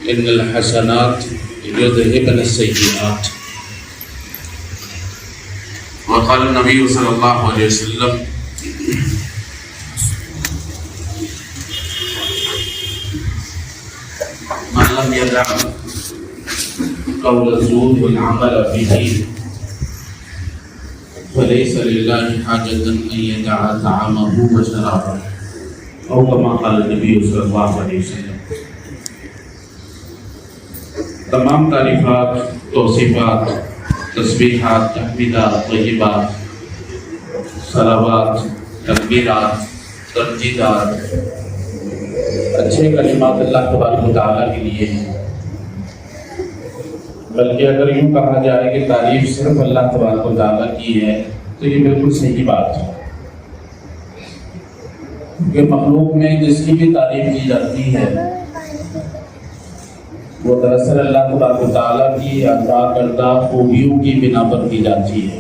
إن الحسنات يذهبن السيئات. وقال النبي صلى الله عليه وسلم من لم يدع قول الزور والعمل به فليس لله حاجة أن يدع طعامه وشرابه أو كما قال النبي صلی اللہ علیہ وسلم. تمام تعریفات، توصیفات، تسبیحات، تحمیدات، طیبات، صلوات، تکبیرات، تمجیدات اچھے کلمات اللہ تبارک و تعالیٰ کے لیے ہیں. بلکہ اگر یوں کہا جائے کہ تعریف صرف اللہ تبارک و تعالیٰ کی ہے تو یہ بالکل صحیح بات ہے، کہ مخلوق میں جس کی بھی تعریف کی جاتی ہے وہ دراصل اللہ تبارک و تعالیٰ کی عطا کردہ خوبیوں کی بنا پر کی جاتی ہے.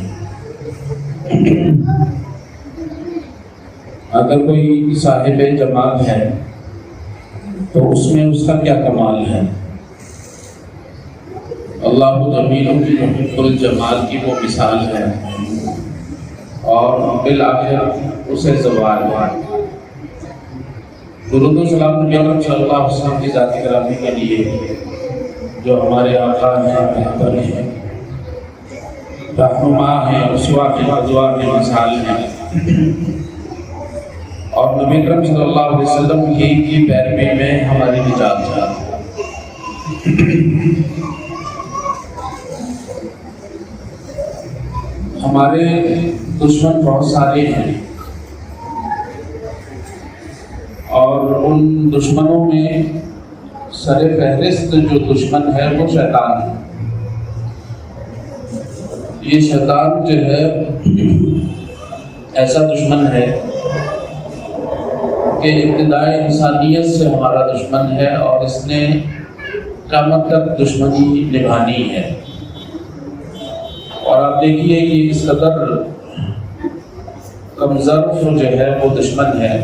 اگر کوئی صاحب جمال ہے تو اس میں اس کا کیا کمال ہے؟ اللہ جمیل محب الجمال کی وہ مثال ہے، اور بالآخر اسے زوال ہے. درود و سلام نبی اکرم صلی اللہ علیہ وسلم کی ذات گرامی کے لیے جو ہمارے آقا ہیں، رہبر ہیں، رہنما ہیں، اسوہ ہیں، قدوہ ہیں، مثال ہیں، اور نبی اکرم صلی اللہ علیہ وسلم کی پیروی میں ہماری نجات ہے. ہمارے دشمن بہت سارے ہیں، اور ان دشمنوں میں سر فہرست جو دشمن ہے وہ شیطان ہے. یہ شیطان جو ہے ایسا دشمن ہے کہ ابتدائی انسانیت سے ہمارا دشمن ہے، اور اس نے قیامت تک دشمنی نبھانی ہے. اور آپ دیکھیے کہ اس قدر کمزور جو ہے وہ دشمن ہے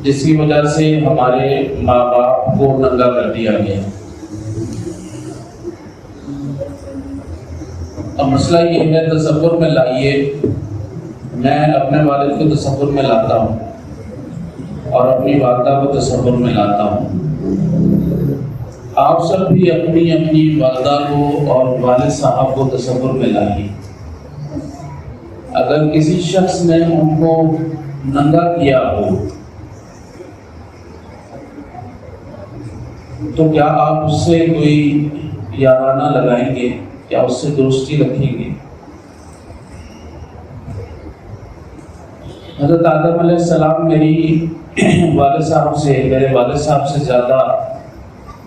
جس کی وجہ سے ہمارے ماں باپ کو ننگا کر دیا گیا. اب مسئلہ یہ ہے، تصور میں لائیے، میں اپنے والد کو تصور میں لاتا ہوں اور اپنی والدہ کو تصور میں لاتا ہوں. آپ سب بھی اپنی اپنی والدہ کو اور والد صاحب کو تصور میں لائیے. اگر کسی شخص نے ان کو ننگا کیا ہو تو کیا آپ اس سے کوئی یارانہ لگائیں گے؟ کیا اس سے دوستی رکھیں گے؟ حضرت آدم علیہ السلام میری والد صاحب سے زیادہ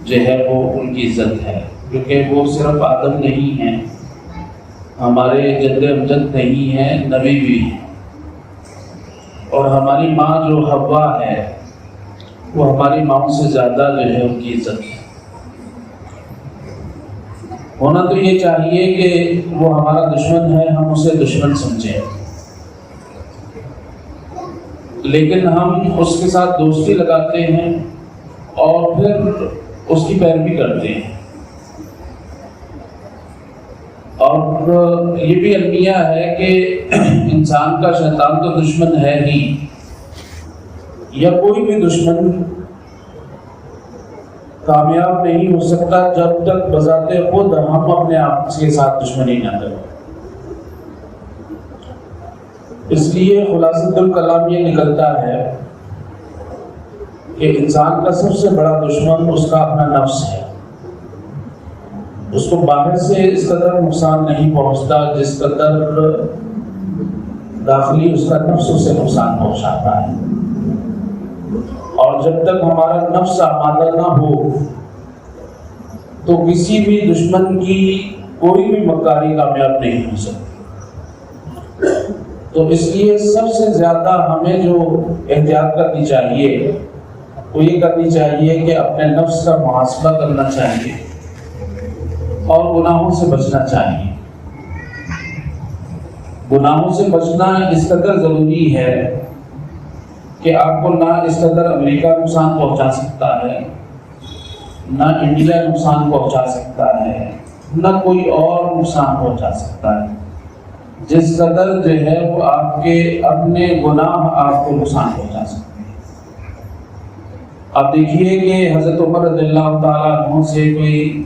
جو ہے وہ ان کی عزت ہے، کیونکہ وہ صرف آدم نہیں ہیں، ہمارے جد امجد نہیں ہیں، نبی بھی ہیں. اور ہماری ماں جو حوا ہے وہ ہماری ماں سے زیادہ جو ہے ان کی عزت ہے. ہونا تو یہ چاہیے کہ وہ ہمارا دشمن ہے، ہم اسے دشمن سمجھیں، لیکن ہم اس کے ساتھ دوستی لگاتے ہیں اور پھر اس کی پیروی کرتے ہیں. اور یہ بھی المیہ ہے کہ انسان کا شیطان تو دشمن ہے ہی، یا کوئی بھی دشمن کامیاب نہیں ہو سکتا جب تک بذات خود ہم اپنے آپ کے ساتھ دشمنی نہ کریں. اس لیے خلاصۃ الکلام یہ نکلتا ہے کہ انسان کا سب سے بڑا دشمن اس کا اپنا نفس ہے. اس کو باہر سے اس قدر نقصان نہیں پہنچتا جس قدر داخلی اس کا نفس اسے نقصان پہنچاتا ہے. اور جب تک ہمارا نفس آمادہ نہ ہو تو کسی بھی دشمن کی کوئی بھی مکاری کامیاب نہیں ہو سکتی. تو اس لیے سب سے زیادہ ہمیں جو احتیاط کرنی چاہیے وہ یہ کرنی چاہیے کہ اپنے نفس کا محاسبہ کرنا چاہیے اور گناہوں سے بچنا چاہیے. گناہوں سے بچنا اس قدر ضروری ہے کہ آپ کو نہ اس قدر امریکہ نقصان پہنچا سکتا ہے، نہ انڈیا نقصان پہنچا سکتا ہے، نہ کوئی اور نقصان پہنچا سکتا ہے، جس قدر جو ہے وہ آپ کے اپنے گناہ آپ کو نقصان پہنچا سکتے ہیں۔ آپ دیکھیے کہ حضرت عمر رضی اللہ تعالیٰ عنہ سے کوئی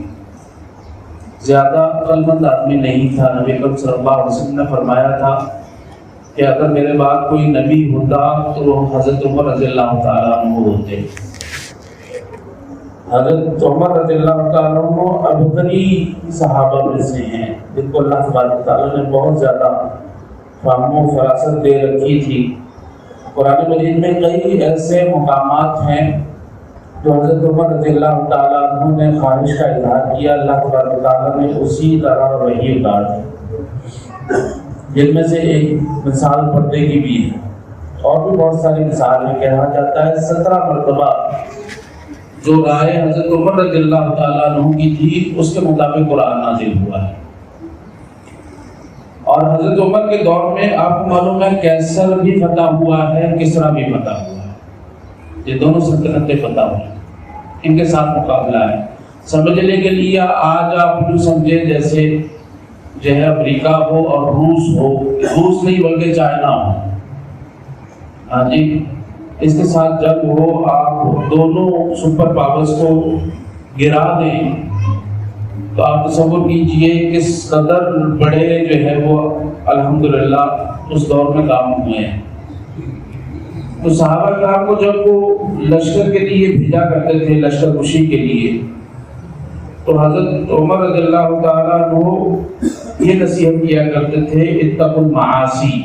زیادہ عقل مند آدمی نہیں تھا۔ نبی اکرم صلی اللہ علیہ وسلم نے فرمایا تھا کہ اگر میرے بعد کوئی نبی ہوتا تو وہ حضرت عمر رضی اللہ تعالیٰ عنہ ہوتے۔ حضرت عمر رضی اللہ تعالیٰ عنہ ابتری صحابہ میں سے ہیں جن کو اللہ تبارک و تعالیٰ نے بہت زیادہ فہم و فراست دے رکھی تھی۔ قرآن مجید میں کئی ایسے مقامات ہیں جو حضرت عمر رضی اللہ تعالیٰ عنہ نے خواہش کا اظہار کیا، اللہ تبارک و تعالیٰ نے اسی طرح وحی اتار دی، جن میں سے ایک مثال پردے کی بھی ہے، اور بھی بہت ساری مثالیں۔ کہا جاتا ہے 17 مرتبہ جو رائے حضرت عمر رضی اللہ تعالیٰ عنہ کی تھی اس کے مطابق قرآن نازل ہوا ہے۔ اور حضرت عمر کے دور میں آپ کو معلوم ہے کیسر بھی فتح ہوا ہے، کسرا بھی فتح ہوا ہے، یہ دونوں سلطنتیں فتح ہوئی، ان کے ساتھ مقابلہ ہے۔ سمجھنے کے لیے آج آپ یوں سمجھے جیسے جو ہے امریکہ ہو اور روس ہو، روس نہیں بلکہ چائنا ہو، ہاں جی، اس کے ساتھ جنگ ہو، آپ دونوں سپر پاورز کو گرا دیں تو آپ تصور کیجئے کس قدر بڑے جو ہے وہ الحمدللہ اس دور میں کام ہوئے ہیں۔ تو صحابہ کرام کو جب وہ لشکر کے لیے بھیجا کرتے تھے، لشکر کشی کے لیے، تو حضرت عمر رضی اللہ تعالیٰ عنہ یہ نصیحت کیا کرتے تھے اتقوا المعاصی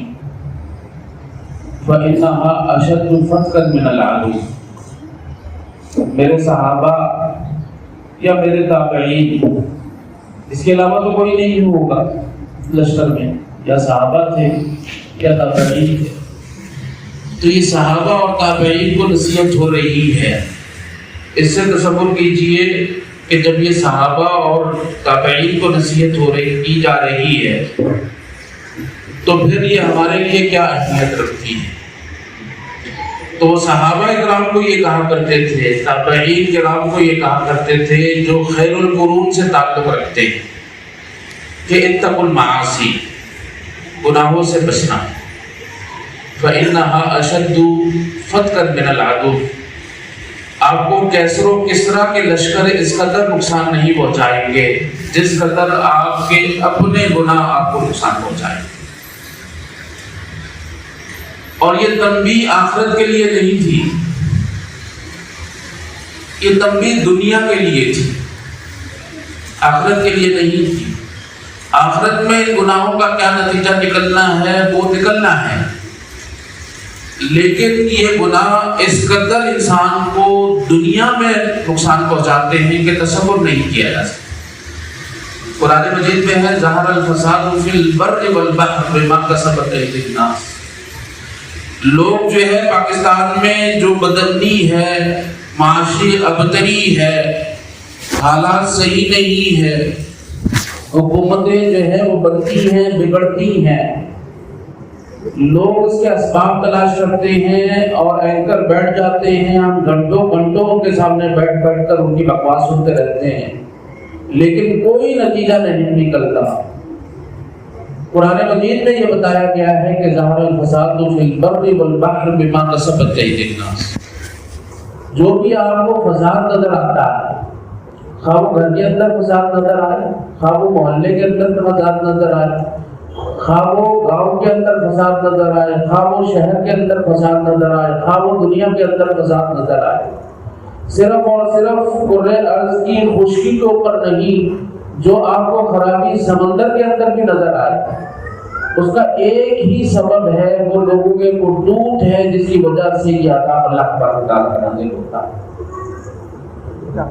فإنها أشد فتقا من العدو۔ میرے صحابہ یا میرے تابعین، اس کے علاوہ تو کوئی نہیں ہوگا لشکر میں، یا صحابہ تھے یا تابعین تھے، تو یہ صحابہ اور تابعین کو نصیحت ہو رہی ہے۔ اس سے تصور کیجئے کہ جب یہ صحابہ اور تابعین کو نصیحت ہو رہی کی جا رہی ہے تو پھر یہ ہمارے لیے کیا اہمیت رکھتی ہے۔ تو وہ صحابہ کرام کو یہ کہا کرتے تھے، تابعین کرام کو یہ کہا کرتے تھے جو خیر القرون سے تعلق رکھتے ہیں کہ اتقوا المعاصی، گناہوں سے بچنا، فإنها أشد فتقا من العدو، آپ کو کیسر و کسرا کے لشکر اس قدر نقصان نہیں پہنچائیں گے جس قدر آپ کے اپنے گناہ آپ کو نقصان پہنچائیں گے۔ اور یہ تنبیہ آخرت کے لیے نہیں تھی، یہ تنبیہ دنیا کے لیے تھی، آخرت کے لیے نہیں تھی۔ آخرت میں ان گناہوں کا کیا نتیجہ نکلنا ہے وہ نکلنا ہے، لیکن یہ گناہ اس قدر انسان کو دنیا میں نقصان پہنچاتے ہیں کہ تصور نہیں کیا جا سکتا۔ قرآن مجید میں ہے ظہر الفساد فی البر والبحر بما کسبت ایدی الناس۔ لوگ جو ہے پاکستان میں جو بدامنی ہے، معاشی ابتری ہے، حالات صحیح نہیں ہے، حکومتیں جو ہے وہ بنتی ہیں بگڑتی ہیں، لوگ اس کے اسباب تلاش کرتے ہیں اور اینکر بیٹھ جاتے ہیں، ہم گھنٹوں گھنٹوں کے سامنے بیٹھ کر ان کی بکواس سنتے رہتے ہیں، لیکن کوئی نتیجہ نہیں نکلتا۔ قرآن مجید میں یہ بتایا گیا ہے کہ ظہر الفساد فی البر والبحر بما کسبت ایدی الناس، جو بھی آپ کو فساد نظر آتا ہے، خواہ وہ گھر کے اندر فساد نظر آئے، خواہ وہ محلے کے اندر فساد نظر آئے، خواہ وہ گاؤں کے اندر فساد نظر آئے، خواہ وہ شہر کے اندر فساد نظر آئے، خواہ وہ دنیا کے اندر فساد نظر آئے، صرف اور صرف کرۂ ارض کی خشکی کے اوپر نہیں، جو آپ کو خرابی سمندر کے اندر بھی نظر آئے، اس کا ایک ہی سبب ہے، وہ لوگوں کے قرطوط ہے جس کی وجہ سے یہ عذاب اللہ تبارک و تعالیٰ کا نازل ہوتا ہے۔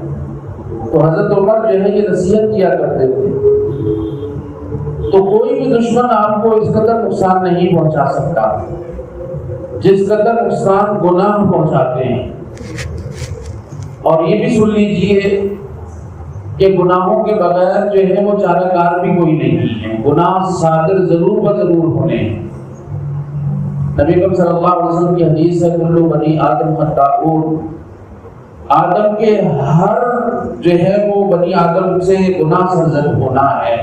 تو حضرت عمر جو ہے یہ نصیحت کیا کرتے تھے، تو کوئی بھی دشمن آپ کو اس قدر نقصان نہیں پہنچا سکتا جس قدر نقصان گناہ پہنچاتے ہیں۔ اور یہ بھی سن لیجئے کہ گناہوں کے بغیر جو ہے وہ چارہ کار بھی کوئی نہیں ہے، گناہ صادر ضرور بضرور ہونے ہیں۔ نبی اکرم صلی اللہ علیہ وسلم کی حدیث ہے کل بنی آدم خطاؤون، آدم کے ہر جو ہے وہ بنی آدم سے گناہ سرزد ہونا ہے،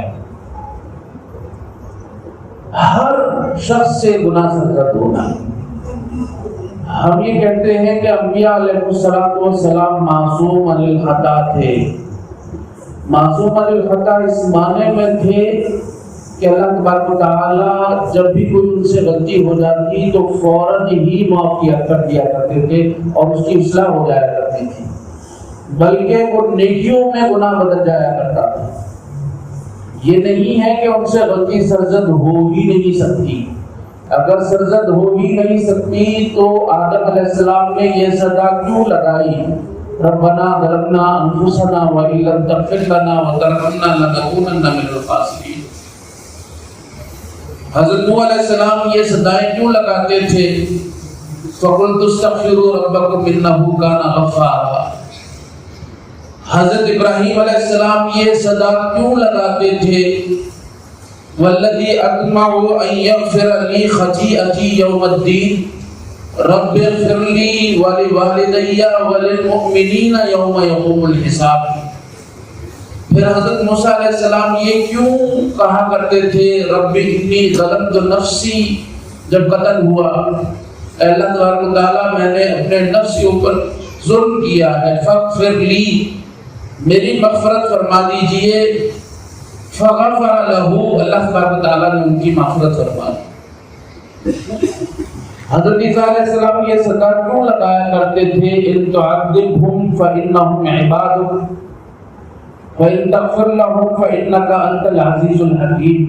ہر شخص سے گناہ سرزد ہونا ہے۔ ہم یہ کہتے ہیں کہ انبیاء علیہ السلام معصوم عن الخطا تھے۔ معصوم عن الخطا اس معنی میں تھے کہ اللہ تبارک و تعالیٰ جب بھی کوئی ان سے غلطی ہو جاتی تو فوراً ہی معاف کر دیا کرتے تھے اور اس کی اصلاح ہو جایا کرتی تھی، بلکہ وہ نیکیوں میں گناہ بدل جایا کرتا تھا۔ یہ نہیں ہے کہ ان سے غلطی سرزد ہو ہی نہیں سکتی۔ اگر سرزد ہو ہی نہیں سکتی تو آدم علیہ السلام نے یہ سزا کیوں لگائی؟ ربنا ظلمنا انفسنا وان لم تغفر لنا وترحمنا لنکونن من الخاسرین۔ حضرت نوح علیہ السلام یہ سزائیں کیوں لگاتے تھے؟ فقلت استغفروا ربکم انہ کان غفارا۔ حضرت ابراہیم علیہ السلام یہ صدا کیوں لگاتے تھے؟ والذی اطمع ان یغفر لی خطیئتی یوم الدین رب اغفر لی ولوالدی وللمؤمنین یوم یقوم الحساب۔ پھر حضرت موسیٰ علیہ السلام یہ کیوں کہا کرتے تھے رب انی ظلمت نفسی جب قتل ہوا؟ اے اللہ تبارک و تعالیٰ میں نے اپنے نفس کے اوپر ظلم کیا ہے، فاغفر لی میری مغفرت فرما دیجئے۔ فغفر لہ اللہ تبارک و تعالیٰ نے ان کی مغفرت فرما دی۔ حضرت عیسیٰ علیہ السلام یہ صدا کیوں لگایا کرتے تھے؟ ان تعذبہم فانہم عبادک وَإِن تَغْفِرْ لَهُمْ فَإِنَّكَ أَنْتَ الْعَزِيزُ الْحَكِيمُ۔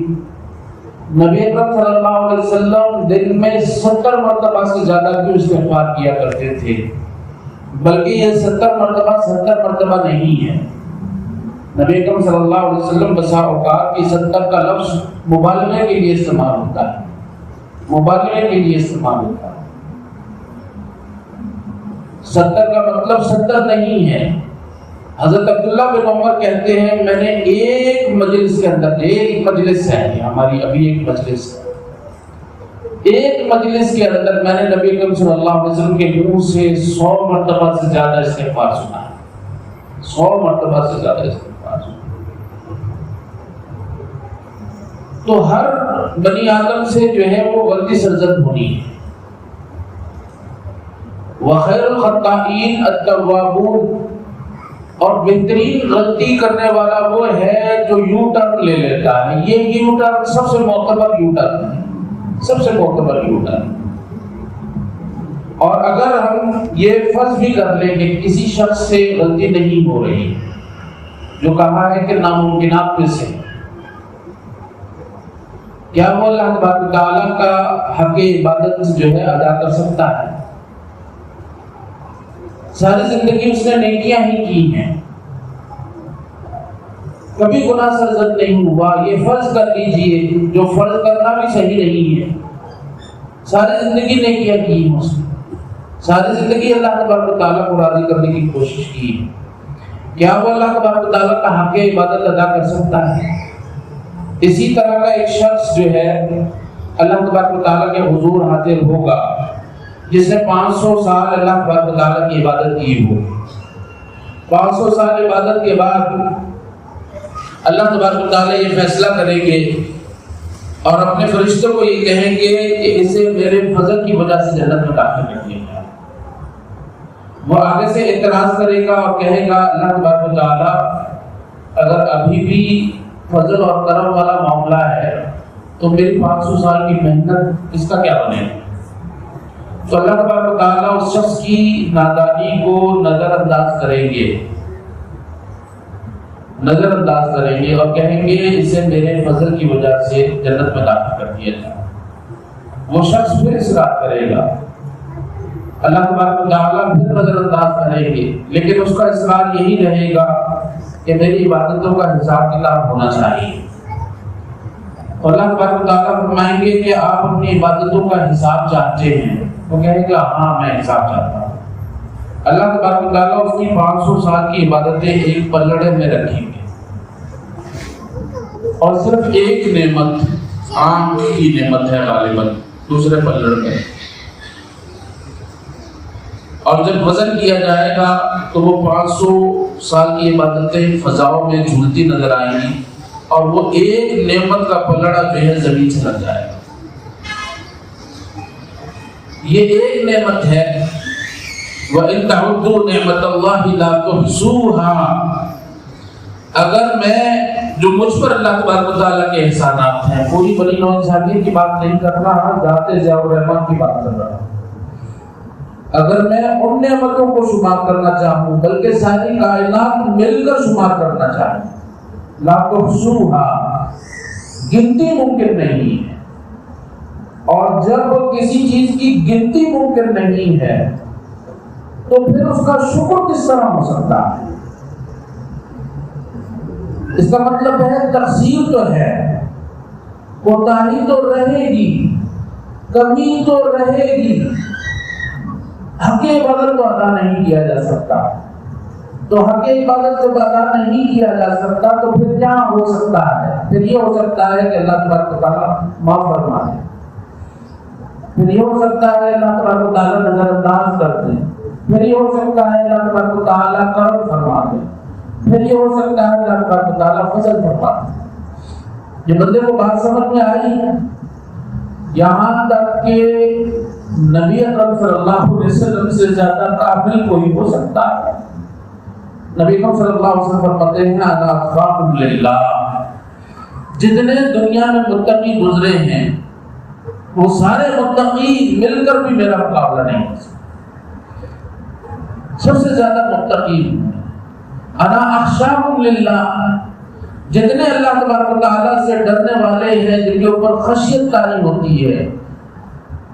نبی اکرم صلی اللہ علیہ وسلم دن میں 70 مرتبہ سے زیادہ کیوں استغفار کیا کرتے تھے؟ بلکہ یہ 70 مرتبہ نہیں ہے۔ نبی اکرم صلی اللہ علیہ وسلم بسا اوقات کی 70 کا لفظ مبالغے کے لیے استعمال ہوتا ہے، مبالغے کے لیے استعمال ہوتا ہے۔ 70 کا مطلب 70 نہیں ہے۔ حضرت عبداللہ بن عمر کہتے ہیں میں نے ایک مجلس کے اندر، ایک مجلس ہے ہماری ابھی ایک مجلس ہے، ایک مجلس کے اندر میں نے نبی اکرم صلی اللہ علیہ وسلم کے منہ سے 100 مرتبہ سے زیادہ استغفار سنا ہے، 100 مرتبہ سے زیادہ استغفار سنا۔ تو ہر بنی آدم سے جو ہے وہ غلطی سرزد ہونی ہے۔ وخیر الخطائین التوابون، اور بہترین غلطی کرنے والا وہ ہے جو یو ٹرن لے لیتا ہے۔ یہ یو ٹرن سب سے معتبر یو ٹرن ہے، سب سے معتبر یو ٹرن۔ اور اگر ہم یہ فرض بھی کر لیں کہ کسی شخص سے غلطی نہیں ہو رہی، جو کہا ہے کہ ناممکنات میں سے، کیا وہ اللہ تبارک و تعالیٰ کا حق عبادت جو ہے ادا کر سکتا ہے؟ ساری زندگی اس نے نیکیاں ہی کی ہیں، کبھی گناہ سرزد نہیں ہوا۔ یہ فرض کر لیجئے، جو فرض کرنا بھی صحیح نہیں ہے، ساری زندگی نیکیاں کی ہیں اس نے، ساری زندگی اللہ تبارک و تعالیٰ کو راضی کرنے کی کوشش کی ہے۔ کیا وہ اللہ تبارک و تعالیٰ کا حق عبادت ادا کر سکتا ہے؟ اسی طرح کا ایک شخص جو ہے اللہ تبارک و تعالیٰ کے حضور حاضر ہوگا جس نے 500 سال اللہ تبارک و تعالیٰ کی عبادت کی ہو۔ 500 سال عبادت کے بعد اللہ تبارک و تعالیٰ یہ فیصلہ کریں گے اور اپنے فرشتوں کو یہ کہیں گے کہ اسے میرے فضل کی وجہ سے جنت میں داخل کر دیا جائے۔ وہ آگے سے اعتراض کرے گا اور کہے گا اللہ تبارک و تعالیٰ اگر ابھی بھی فضل اور کرم والا معاملہ ہے تو میری 500 سال کی محنت اس کا کیا بنے گا؟ تو اللہ تبارک و تعالیٰ اس شخص کی نادانی کو نظر انداز کریں گے، نظر انداز کریں گے اور کہیں گے اسے میرے فضل کی وجہ سے جنت میں داخل کر دیا جائے۔ وہ شخص پھر اصرار کرے گا، اللہ تبارک و تعالیٰ پھر نظر انداز کریں گے، لیکن اس کا اصرار یہی رہے گا کہ میری عبادتوں کا حساب کتاب ہونا چاہیے۔ اور اللہ تبارک و تعالیٰ فرمائیں گے کہ آپ اپنی عبادتوں کا حساب چاہتے ہیں؟ وہ کہے گا ہاں میں حساب چاہتا ہوں۔ اللہ تبارک و تعالیٰ اس کی 500 سال کی عبادتیں ایک پلڑے میں رکھیں گے اور صرف ایک نعمت، آنکھ کی نعمت ہے غالباً، دوسرے پلڑ میں، اور جب وزن کیا جائے گا تو وہ 500 سال کی عبادتیں فضاؤں میں جھولتی نظر آئیں گی، اور وہ ایک نعمت کا پلڑا جو ہے زمین سے لگ جائے گا۔ یہ ایک نعمت ہے، وَإِن تَعُدُّوا نِعْمَةَ اللَّهِ لَا تُحْصُوهَا۔ اگر میں جو مجھ پر اللہ تبارک و تعالیٰ کے احسانات ہیں، پوری بنی نوع انسانیت کی بات نہیں کر رہا، ذات ضیاء الرحمن کی بات کر رہا، اگر میں ان نعمتوں کو شمار کرنا چاہوں بلکہ ساری کائنات مل کر شمار کرنا چاہوں، لا تحصوها، گنتی ممکن نہیں ہے۔ اور جب کسی چیز کی گنتی ممکن نہیں ہے تو پھر اس کا شکر کس طرح ہو سکتا ہے؟ اس کا مطلب ہے تقصیر تو ہے، کوتاہی تو رہے گی، کمی تو رہے گی، حق عبادت تو ادا نہیں کیا جا سکتا۔ تو حق عبادت جب ادا نہیں کیا جا سکتا تو پھر کیا ہو سکتا ہے؟ پھر یہ ہو سکتا ہے کہ اللہ تبارک و تعالیٰ معاف فرما دے، پھر یہ ہو سکتا ہے اللہ تبارک و تعالیٰ نظر انداز کر دے، پھر یہ ہو سکتا ہے اللہ تبارک و تعالیٰ کرم فرما دے، پھر یہ ہو سکتا ہے اللہ تبارک و تعالیٰ فضل فرما دے۔ یہ بندے کو بات سمجھ میں آئی ہے؟ یہاں تک کہ نبی اکرم صلی اللہ علیہ وسلم سے زیادہ قابل کوئی ہو سکتا ہے۔ نبی اکرم صلی اللہ علیہ وسلم فرماتے ہیں انا اتقاکم للہ، جتنے دنیا میں متقی گزرے ہیں وہ سارے متقی مل کر بھی میرا مقابلہ نہیں کر سکتے، سب سے زیادہ متقی انا اخشاکم للہ، جتنے اللہ تبارک و تعالیٰ سے ڈرنے والے ہیں، جن کے اوپر خشیت طاری ہوتی ہے،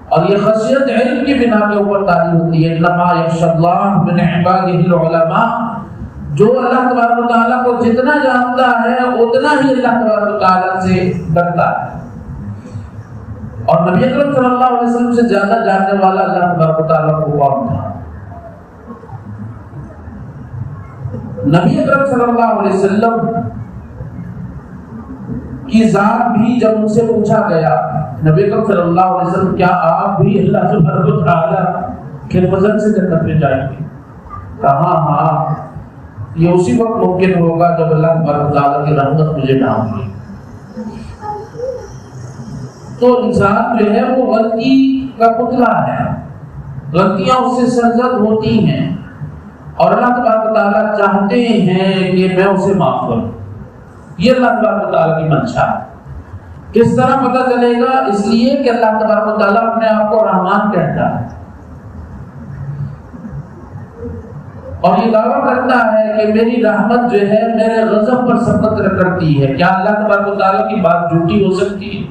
اور یہ خشیت علم کی بنا کے اوپر طاری ہوتی ہے، انما یخشی اللہ من عبادہ العلماء، جو اللہ تبارک و تعالیٰ کو جتنا جانتا ہے اتنا ہی اللہ تبارک و تعالیٰ سے ڈرتا ہے۔ اور نبی اکرم صلی اللہ علیہ وسلم سے زیادہ جاننے والا اللہ تبارک و تعالیٰ کو کون تھا؟ نبی اکرم صلی اللہ علیہ وسلم کی ذات بھی جب ان سے پوچھا گیا، نبی اکرم صلی اللہ علیہ وسلم کیا آپ بھی اللہ تبارک و تعالیٰ کے فضل سے جنت میں جائیں گے؟ کہا ہاں، یہ اسی وقت ممکن ہوگا جب اللہ تبارک و تعالیٰ کی رحمت مجھے ڈھانپ لے۔ تو انسان جو ہے وہ غلطی کا پتلا ہے، غلطیاں اس سے سرزد ہوتی ہیں، اور اللہ تبارک و تعالیٰ چاہتے ہیں کہ میں اسے معاف کروں۔ یہ اللہ تبارک و تعالیٰ کی منشا ہے۔ کس طرح پتہ چلے گا؟ اس لیے کہ اللہ تبارک و تعالیٰ اپنے آپ کو رحمان کہتا ہے، اور یہ دعویٰ کرتا ہے کہ میری رحمت جو ہے میرے غضب پر سبقت کرتی ہے۔ کیا اللہ تبارک و تعالیٰ کی بات جھوٹی ہو سکتی ہے؟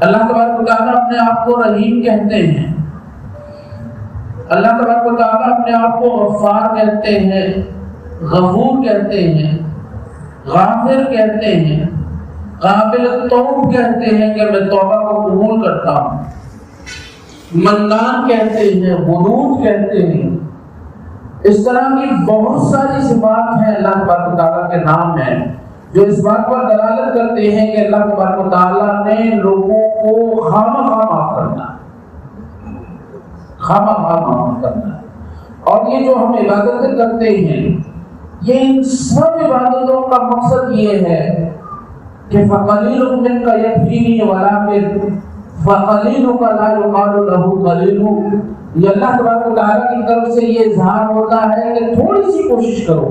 اللہ تبارک و تعالیٰ اپنے آپ کو رحیم کہتے ہیں، اللہ تبارک و تعالیٰ اپنے آپ کو غفار کہتے ہیں، غفور کہتے ہیں، غافر کہتے ہیں، قابل توب کہتے ہیں کہ میں توبہ کو قبول کرتا ہوں، منان کہتے ہیں، ودود کہتے ہیں۔ اس طرح کی بہت ساری صفات ہیں اللہ تبارک و تعالیٰ کے نام ہیں جو اس بات پر دلالت کرتے ہیں کہ اللہ تبارک و تعالیٰ نے لوگوں کو خامخواہ معاف کرنا ہے، خامخواہ معاف کرنا ہے۔ اور یہ جو ہم عبادتیں کرتے ہیں، یہ ان سب عبادتوں کا مقصد یہ ہے کہ فَقَلِيلٌ مِّنْكَ يَكْفِينِي وَلَٰكِن فَقَلِيلُكَ لَا يُقَالُ لَهُ قَلِيلٌ۔ یہ اللہ تبارک و تعالیٰ کی طرف سے یہ اظہار ہوتا ہے کہ تھوڑی سی کوشش کرو،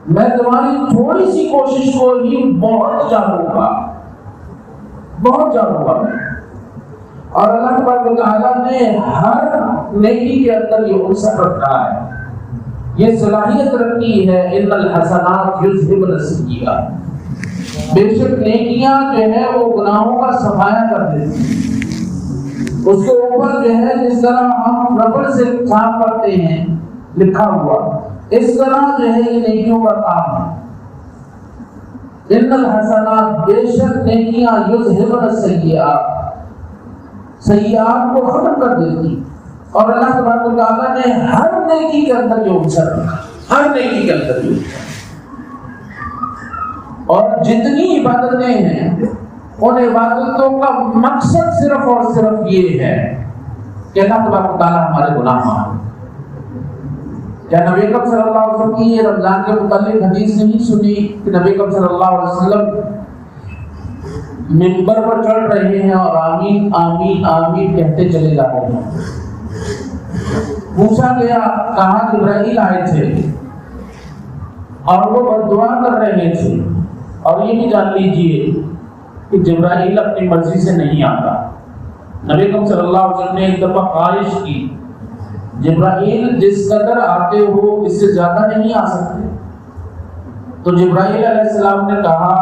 میں تمہاری تھوڑی سی کوشش کو ہی بہت جانوں گا، بہت جانوں گا۔ اور اللہ تبارک و تعالیٰ نے ہر نیکی کے اندر یہ عنصر رکھا ہے، یہ صلاحیت رکھی ہے، ان الحسنات یذہبن السیئات، بے شک نیکیاں جو ہے وہ گناہوں کا صفایا کر دیتی ہیں۔ اس کے اوپر جو ہے جس طرح ہم ربڑ سے صاف کرتے ہیں لکھا ہوا، اس طرح جو ہے یہ نیکیوں کا کام ہے۔ ان الحسنات، بے شک نیکیاں، یذہبن السیئات، سیئات کو ختم کر دیتی۔ اور اللہ تبارک و تعالیٰ نے ہر نیکی کے اندر جو عنصر رکھا، ہر نیکی کے اندر جو عنصر، اور جتنی عبادتیں ہیں ان عبادتوں کا مقصد صرف اور صرف یہ ہے کہ اللہ تبارک و تعالیٰ ہمارے گناہ معاف۔ کیا نبی اکرم صلی اللہ علیہ وسلم کی یہ رمضان کے متعلق حدیث نہیں سنی کہ نبی اکرم صلی اللہ علیہ وسلم منبر پر چڑھ رہے ہیں اور آمین آمین آمین کہتے چلے جا رہے ہیں؟ پوچھا گیا، کہا جبرائیل آئے تھے اور وہ بددعا کر رہے تھے، اور یہ بھی جان لیجئے کہ جبرائیل اپنی مرضی سے نہیں آتا۔ نبی اکرم صلی اللہ علیہ وسلم نے ایک دفعہ خواہش کی، جبرائیل جس قدر آتے ہو اس سے زیادہ نہیں آ سکتے؟ تو جبرائیل علیہ السلام نے کہا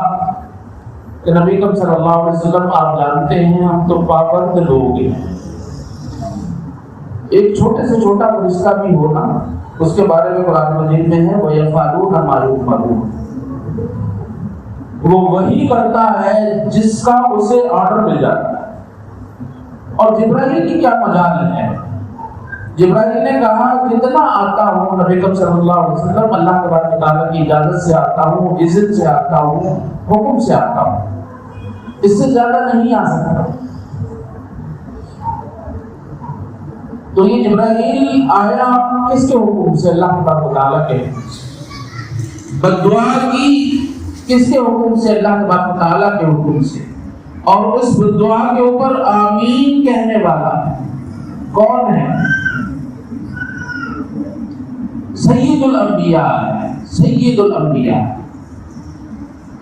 کہ نبی اکرم صلی اللہ علیہ وسلم آپ جانتے ہیں ہم تو پابند لوگ ہیں، ایک چھوٹے سے چھوٹا فرشتہ بھی ہونا اس کے بارے میں قرآن مجید میں ہے وَيَفْعَلُونَ مَا يُؤْمَرُونَ، وہ وہی کرتا ہے جس کا اسے آرڈر مل جاتا ہے۔ اور جبرائیل کی کیا مجال ہے؟ جبرائیل نے کہا جتنا آتا ہوں نبی اکرم صلی اللہ علیہ وسلم اللہ تبارک و تعالیٰ کی اجازت سے آتا ہوں، اذن سے آتا ہوں، حکم سے آتا ہوں، اس سے زیادہ نہیں آ سکتا۔ تو یہ جبرائیل آیا کس کے حکم سے؟ اللہ تبارک و تعالیٰ کے حکم سے۔ بددعا کی کس کے حکم سے؟ اللہ تبارک و تعالیٰ کے حکم سے۔ اور اس بددعا کے اوپر آمین کہنے والا کون ہے؟ سید الانبیاء ہے، سید الانبیاء۔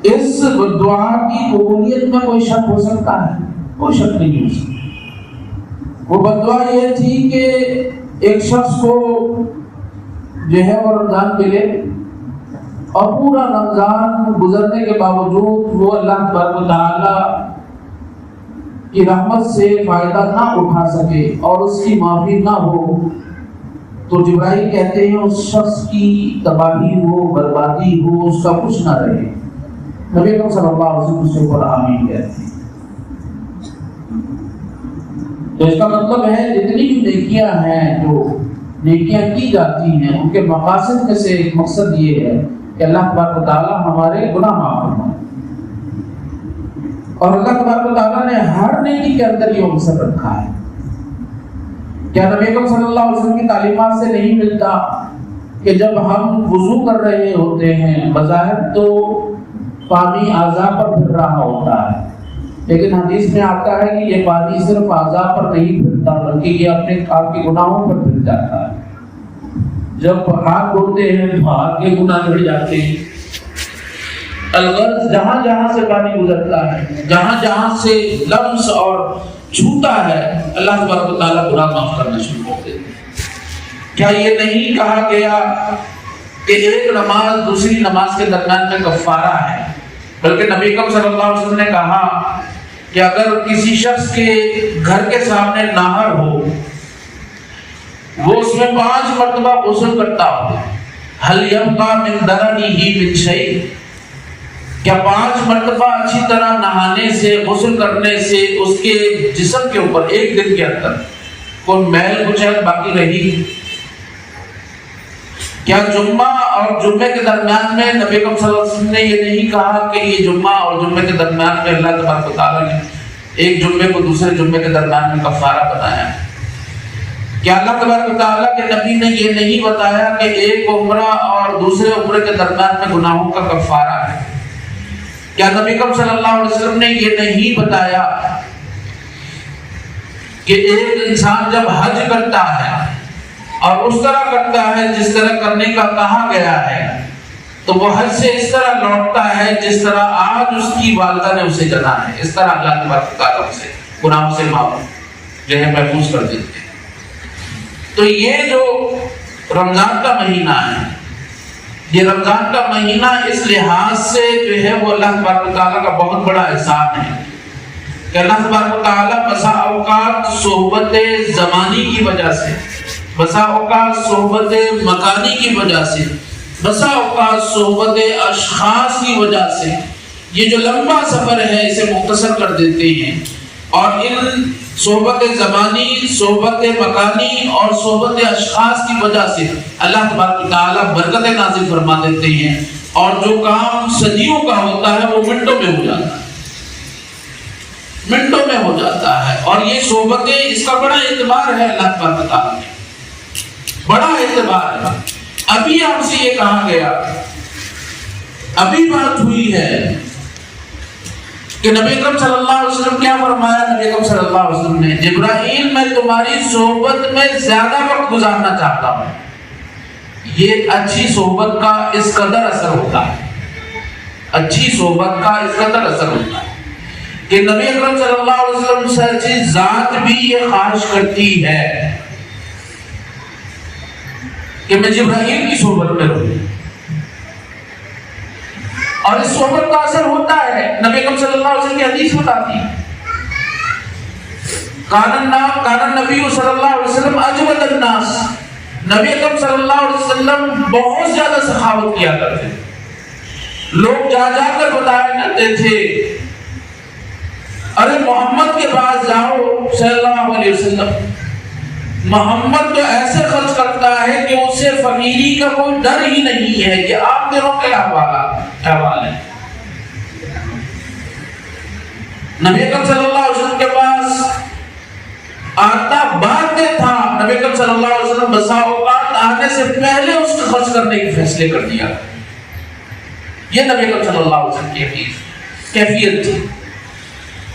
اس دعا کی قبولیت میں کوئی شک ہو سکتا ہے؟ کوئی شک نہیں ہو سکتا۔ وہ بددعا یہ تھی کہ ایک شخص کو جو ہے وہ رمضان ملے اور پورا رمضان گزرنے کے باوجود وہ اللہ تبارک و تعالیٰ کی رحمت سے فائدہ نہ اٹھا سکے اور اس کی معافی نہ ہو، تو جبرائیل کہتے ہیں اس شخص کی تباہی ہو، بربادی ہو، اس کا کچھ نہ رہے۔ نبی اکرم صلی اللہ علیہ وسلم اس کے اوپر آمین کہتے ہیں۔ تو اس کا مطلب ہے جتنی بھی نیکیاں ہیں، جو نیکیاں کی جاتی ہیں، ان کے مقاصد میں سے ایک مقصد یہ ہے کہ اللہ تبارک و تعالیٰ ہمارے گناہ معاف فرمائے۔ اور اللہ تبارک و تعالیٰ نے ہر نیکی کے اندر یہ مقصد رکھا ہے۔ کیا نبی اکرم صلی اللہ علیہ وسلم کی تعلیمات سے نہیں ملتا کہ جب ہم وضو کر رہے ہوتے ہیں بظاہر تو پانی اعضاء پر پھر رہا ہوتا ہے، لیکن حدیث میں آتا ہے کہ یہ پانی صرف اعضاء پر نہیں پھرتا بلکہ یہ اپنے آپ کے گناہوں پر پھر جاتا ہے۔ جب ہاتھ دھوتے ہیں تو ہاتھ کے گناہ بڑھ جاتے ہیں۔ الغرض جہاں جہاں سے پانی گزرتا ہے، جہاں جہاں سے لمس اور چھوتا ہے، اللہ تبارک و تعالیٰ گناہ معاف کرنا شروع کر دیتے ہیں۔ کیا یہ نہیں کہا گیا کہ ایک نماز دوسری نماز کے درمیان میں کفارہ ہے؟ بلکہ نبی اکرم صلی اللہ علیہ وسلم نے کہا کہ اگر کسی شخص کے گھر کے سامنے نہر ہو، وہ اس میں 5 مرتبہ غسل کرتا ہو، هل يبقى من درنه من شيء، کیا 5 مرتبہ اچھی طرح نہانے سے، غسل کرنے سے اس کے جسم کے اوپر ایک دن کے اندر کوئی میل کچیل باقی رہی؟ کیا جمعہ اور جمعے کے درمیان میں نبی اکرم صلی اللہ علیہ وسلم نے یہ نہیں کہا کہ یہ جمعہ اور جمعے کے درمیان میں اللہ تبارک و تعالیٰ نے ایک جمعے کو دوسرے جمعے کے درمیان میں کفارہ بنایا ہے؟ کیا اللہ تبارک و تعالیٰ کے نبی نے یہ نہیں بتایا کہ ایک عمرہ اور دوسرے عمرے کے درمیان میں گناہوں کا کفارہ ہے؟ کیا نبی اکرم صلی اللہ علیہ وسلم نے یہ نہیں بتایا کہ ایک انسان جب حج کرتا ہے اور اس طرح کرتا ہے جس طرح کرنے کا کہا گیا ہے تو وہ حج سے اس طرح لوٹتا ہے جس طرح آج اس کی والدہ نے اسے جنا ہے؟ اس طرح اللہ تبارک و تعالیٰ اسے گناہوں سے معاف جو ہے محفوظ کر دیتے ہیں۔ تو یہ جو رمضان کا مہینہ ہے، یہ رمضان کا مہینہ اس لحاظ سے جو ہے وہ اللہ تبارک و تعالیٰ کا بہت بڑا احسان ہے کہ اللہ تبارک و تعالیٰ بسا اوقات صحبت زمانی کی وجہ سے، بسا اوقات صحبت مکانی کی وجہ سے، بسا اوقات صحبت اشخاص کی وجہ سے یہ جو لمبا سفر ہے اسے مختصر کر دیتے ہیں، اور ان صحبت زمانی، صحبت مکانی اور صحبت اشخاص کی وجہ سے اللہ تبارک و تعالیٰ برکت نازل فرما دیتے ہیں، اور جو کام صدیوں کا ہوتا ہے وہ منٹوں میں ہو جاتا ہے۔ منٹوں میں ہو جاتا ہے. اور یہ صحبتیں اس کا بڑا اعتبار ہے اللہ تبارک تعالیٰ نے, بڑا اعتبار ہے. ابھی آپ سے یہ کہا گیا, ابھی بات ہوئی ہے کہ نبی اکرم صلی اللہ علیہ وسلم کیا فرمایا. نبی اکرم صلی اللہ علیہ وسلم نے, جبرائیل میں تمہاری صحبت میں زیادہ وقت گزارنا چاہتا ہوں. یہ اچھی صحبت کا اس قدر اثر ہوتا ہے, اچھی صحبت کا اس قدر اثر ہوتا ہے کہ نبی اکرم صلی اللہ علیہ وسلم سے ذات بھی یہ خواہش کرتی ہے کہ میں جبرائیل کی صحبت میں رہوں. اور اس صحبت کا اثر ہوتا ہے. نبی اکرم صلی اللہ علیہ وسلم کی حدیث بتاتی ہے, کان نبی صلی اللہ علیہ وسلم اجود الناس, نبی اکرم صلی اللہ علیہ وسلم بہت زیادہ سخاوت کیا کرتے. لوگ جا جا کر بتایا کرتے تھے, ارے محمد کے پاس جاؤ صلی اللہ علیہ وسلم, محمد تو ایسے خرچ کرتا ہے کہ اس سے فقیری کا کوئی ڈر ہی نہیں ہے. کہ آپ دنوں کے حوال ہے. نبی اکرم صلی اللہ علیہ وسلم کے پاس آتا بعد میں تھا, نبی اکرم صلی اللہ علیہ وسلم بسا اوقات آنے سے پہلے اس کو خرچ کرنے کے فیصلے کر دیا. یہ نبی اکرم صلی اللہ علیہ وسلم کی کیفیت تھی.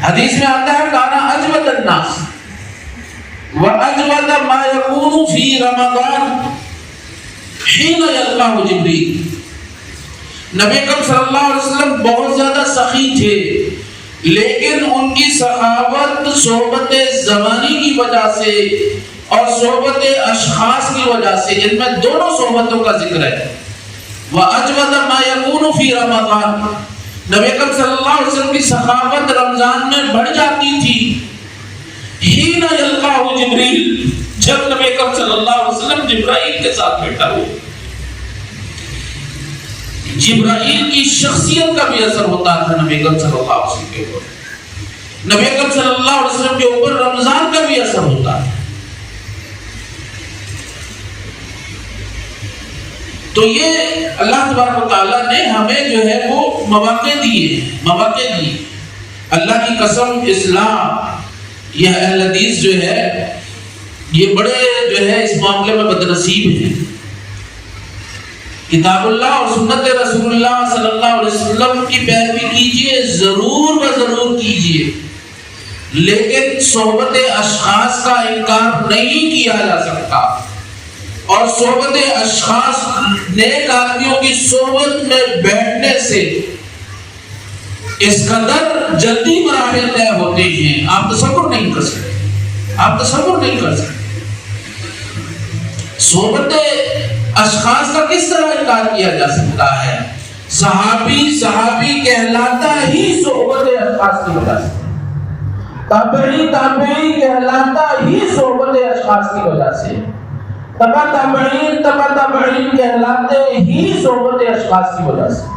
حدیث میں آتا ہے کانا اجود الناس وَأَجْوَدَ مَا يَكُونُ فِي رَمَضَانَ حِينَ يَلْقَاهُ جِبْرِيلُ. نبی اکرم صلی اللہ علیہ وسلم بہت زیادہ سخی تھے, لیکن ان کی سخاوت صحبت زمانی کی وجہ سے اور صحبت اشخاص کی وجہ سے, ان میں دونوں صحبتوں کا ذکر ہے. وَأَجْوَدَ مَا يَكُونُ فِي رَمَضَانَ, نبی اکرم صلی اللہ علیہ وسلم کی سخاوت رمضان میں بڑھ جاتی تھی. حین یلقاہ جبریل, جب نبی اکرم صلی اللہ علیہ وسلم جبرائیل کے ساتھ بیٹھا ہو. جبرائیل کی شخصیت کا بھی اثر ہوتا تھا نبی اکرم صلی اللہ علیہ وسلم کے اوپر. نبی اکرم صلی اللہ علیہ وسلم کے اوپر رمضان کا بھی اثر ہوتا ہے. تو یہ اللہ تبارک و تعالیٰ نے ہمیں جو ہے وہ مواقع دیے. اللہ کی قسم, اسلام یہ اہل حدیث جو ہے یہ بڑے جو ہے اس معاملے میں بدنصیب ہیں. کتاب اللہ اور سنت رسول اللہ صلی اللہ علیہ وسلم کی پیروی کیجئے, ضرور و ضرور کیجئے, لیکن صحبت اشخاص کا انکار نہیں کیا جا سکتا. اور صحبت اشخاص, نیک آدمیوں کی صحبت میں بیٹھنے سے اس قدر جلدی مراحل طے ہوتے ہیں, آپ تصور نہیں کر سکتے. صحبت اشخاص کا کس طرح انکار کیا جا سکتا ہے؟ صحابی کہلاتا ہی صحبت اشخاص کی وجہ سے, تابعی کہلاتا ہی صحبت اشخاص کی وجہ سے, تبع تابعین کہلاتے ہی صحبت اشخاص کی وجہ سے.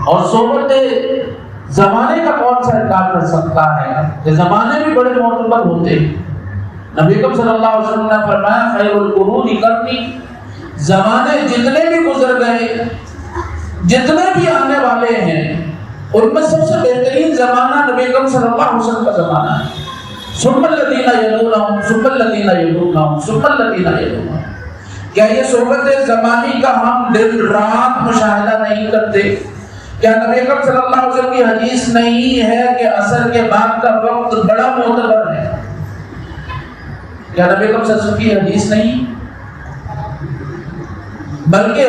اور صحبت زمانے کا کون سا انکار کر سکتا ہے کہ زمانے بھی بڑے معتبر ہوتے ہیں. نبی اکرم صلی اللہ علیہ وسلم نے فرمایا خیر القرون قرنی, زمانے جتنے بھی گزر گئے, جتنے بھی آنے والے ہیں, ان میں سب سے بہترین زمانہ نبی اکرم صلی اللہ علیہ وسلم کا زمانہ ہے. ثم الذین یلونہم ثم الذین یلونہم ثم الذین یلونہم. کیا یہ صحبت زمانی کا ہم دن رات مشاہدہ نہیں کرتے؟ کیا نبی اکرم صلی اللہ علیہ وسلم کی حدیث نہیں ہے کہ عصر کے بعد کا وقت بڑا معتبر ہے؟ کیا نبی اکرم صلی اللہ علیہ وسلم کی حدیث نہیں؟ بلکہ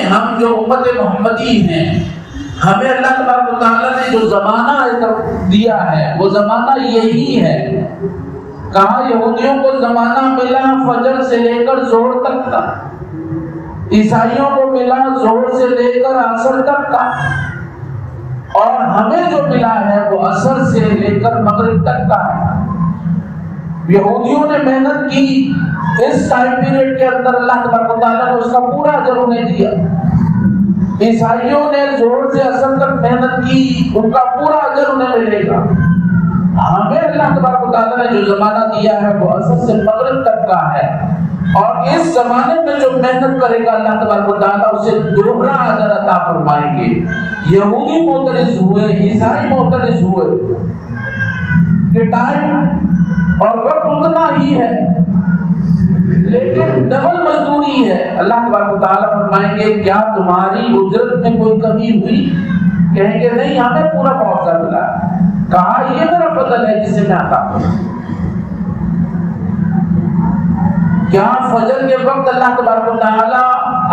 ہم جو امت محمدی ہیں, ہمیں اللہ تبارک و تعالیٰ نے جو زمانہ دیا ہے وہ زمانہ یہی ہے. کہا یہودیوں کو زمانہ ملا فجر سے لے کر ظہر تک کا, عیسائیوں کو ملا ظہر سے لے کر عصر تک کا, اور ہمیں جو ملا ہے وہ عصر سے لے کر مغرب تک کا ہے. یہودیوں نے محنت کی, اس ٹائم پیریڈ کے اندر اللہ تبارک و تعالیٰ نے اس کا پورا اجر انہیں دیا. عیسائیوں نے زور سے عصر تک محنت کی, ان کا پورا اجر انہیں ملے گا. ہمیں اللہ تبارک و تعالیٰ نے جو زمانہ دیا ہے وہ اصل سے مغرب تک کا ہے، اور اس زمانے میں جو محنت کرے گا اللہ تبارک و تعالیٰ اسے دوہرا اجر عطا فرمائیں گے۔ یہودی معترض ہوئے، عیسائی معترض ہوئے کہ ٹائم اور وقت اتنا ہی ہے لیکن ڈبل مزدوری ہے۔ اللہ تبارک و تعالیٰ فرمائیں گے کیا تمہاری اجرت میں کوئی کمی ہوئی؟ کہیں گے نہیں، ہمیں پورا معاوضہ ملا۔ کہا یہ میرا فضل ہے جسے میں عطا کروں۔ کیا فجر کے وقت اللہ تبارک و تعالیٰ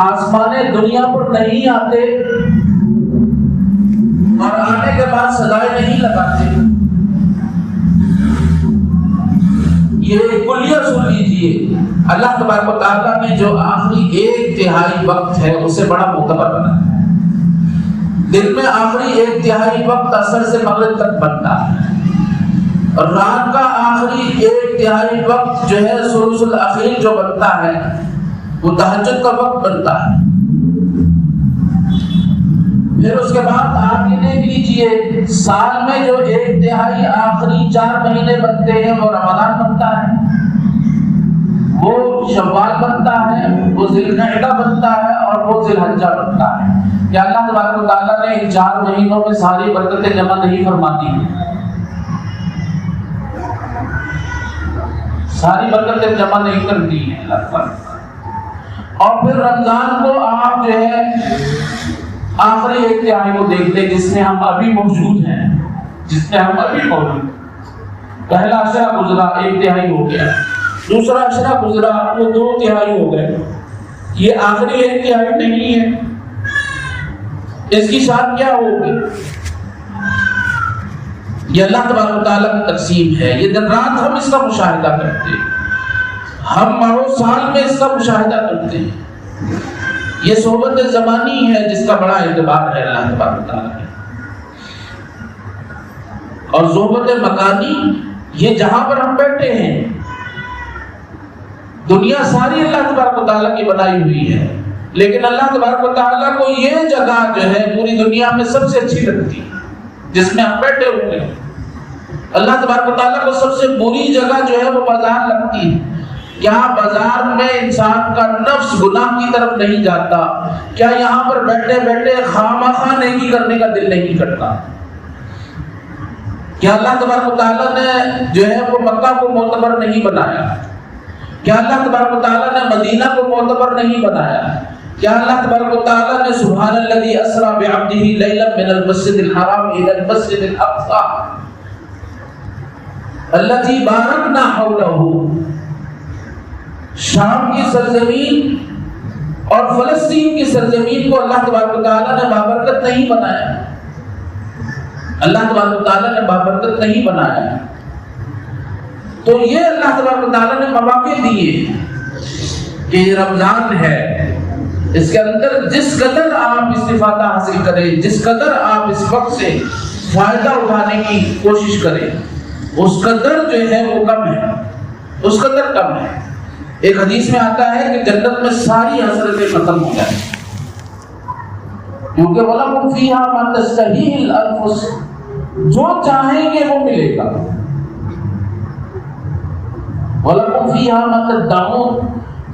آسمان دنیا پر نہیں آتے اور آنے کے بعد سدائے نہیں لگاتے؟ یہ کلیہ سن لیجیے، اللہ تبارک و تعالیٰ نے جو آخری 1/3 وقت ہے اسے بڑا معتبر بنا ہے۔ دن میں آخری 1/3 وقت عصر سے مغرب تک بنتا ہے، اور رات کا آخری 1/3 وقت جو ہے ثلث الاخیر جو بنتا ہے وہ تہجد کا وقت بنتا ہے۔ پھر اس کے بعد آپ یہ دیکھ لیجئے سال میں جو 1/3 آخری 4 مہینے بنتے ہیں وہ رمضان بنتا ہے، وہ شوال بنتا ہے، وہ ذی القعدہ بنتا ہے، اور وہ ذی الحجہ بنتا ہے۔ کیا اللہ تبارک و تعالیٰ نے ان 4 مہینوں میں ساری برکتیں جمع نہیں فرماتی ہیں؟ ساری برکتیں جمع نہیں کرتی ہیں اللہ تعالیٰ۔ اور پھر رمضان کو آپ جو ہے آخری 1/3 کو دیکھ لیں جس میں ہم ابھی موجود ہیں، پہلا عشرہ گزرا 1/3 ہو گیا، دوسرا عشرہ گزرا وہ 2/3 ہو گئے، یہ آخری 1/3 نہیں ہے۔ اس کی شان کیا ہوگی؟ یہ اللہ تبارک و تعالیٰ کی تقسیم ہے۔ یہ دن رات ہم اس کا مشاہدہ کرتے ہیں، ہم ماہ سال میں اس کا مشاہدہ کرتے ہیں۔ یہ صحبت زمانی ہے جس کا بڑا اعتبار ہے اللہ تبارک و تعالیٰ نے، اور صحبت مکانی یہ جہاں پر ہم بیٹھے ہیں، دنیا ساری اللہ تبارک و تعالیٰ کی بنائی ہوئی ہے، لیکن اللہ تبارک و تعالیٰ کو یہ جگہ جو ہے پوری دنیا میں سب سے اچھی لگتی ہے جس میں ہم بیٹھے ہوئے ہیں۔ اللہ تبارک و تعالیٰ کو سب سے بری جگہ جو ہے وہ بازار لگتی ہے۔ کیا بازار میں انسان کا نفس گناہ کی طرف نہیں جاتا؟ کیا یہاں پر بیٹھے بیٹھے خامخواہ نیکی کرنے کا دل نہیں کرتا؟ کیا اللہ تبارک و تعالیٰ نے جو ہے وہ مکہ کو معتبر نہیں بنایا؟ کیا اللہ تبارک و تعالیٰ نے مدینہ کو معتبر نہیں بنایا؟ کیا اللہ تبارک و تعالیٰ نے سبحان الذی اسری بعبدہ لیلا من المسجد الحرام الی المسجد الاقصی الذی بارکنا حولہ، شام کی سرزمین اور فلسطین کی سرزمین کو اللہ تبارک و تعالیٰ نے بابرکت نہیں بنایا؟ اللہ تبارک و تعالیٰ نے بابرکت نہیں بنایا۔ تو یہ اللہ تبارک و تعالیٰ نے مواقع دیے کہ یہ رمضان ہے، اس کے اندر جس قدر آپ استفادہ حاصل کریں، جس قدر آپ اس وقت سے فائدہ اٹھانے کی کوشش کریں، اس قدر جو ہے وہ کم ہے، اس قدر کم ہے۔ ایک حدیث میں آتا ہے کہ جنت میں ساری حسرتیں ختم ہو جائیں، کیونکہ وَلَكُمْ فِيهَا مَا تَشْتَهِيهِ الْأَنفُسُ، جو چاہیں گے وہ ملے گا۔ وَلَكُمْ فِيهَا مَا تَدَّعُونَ،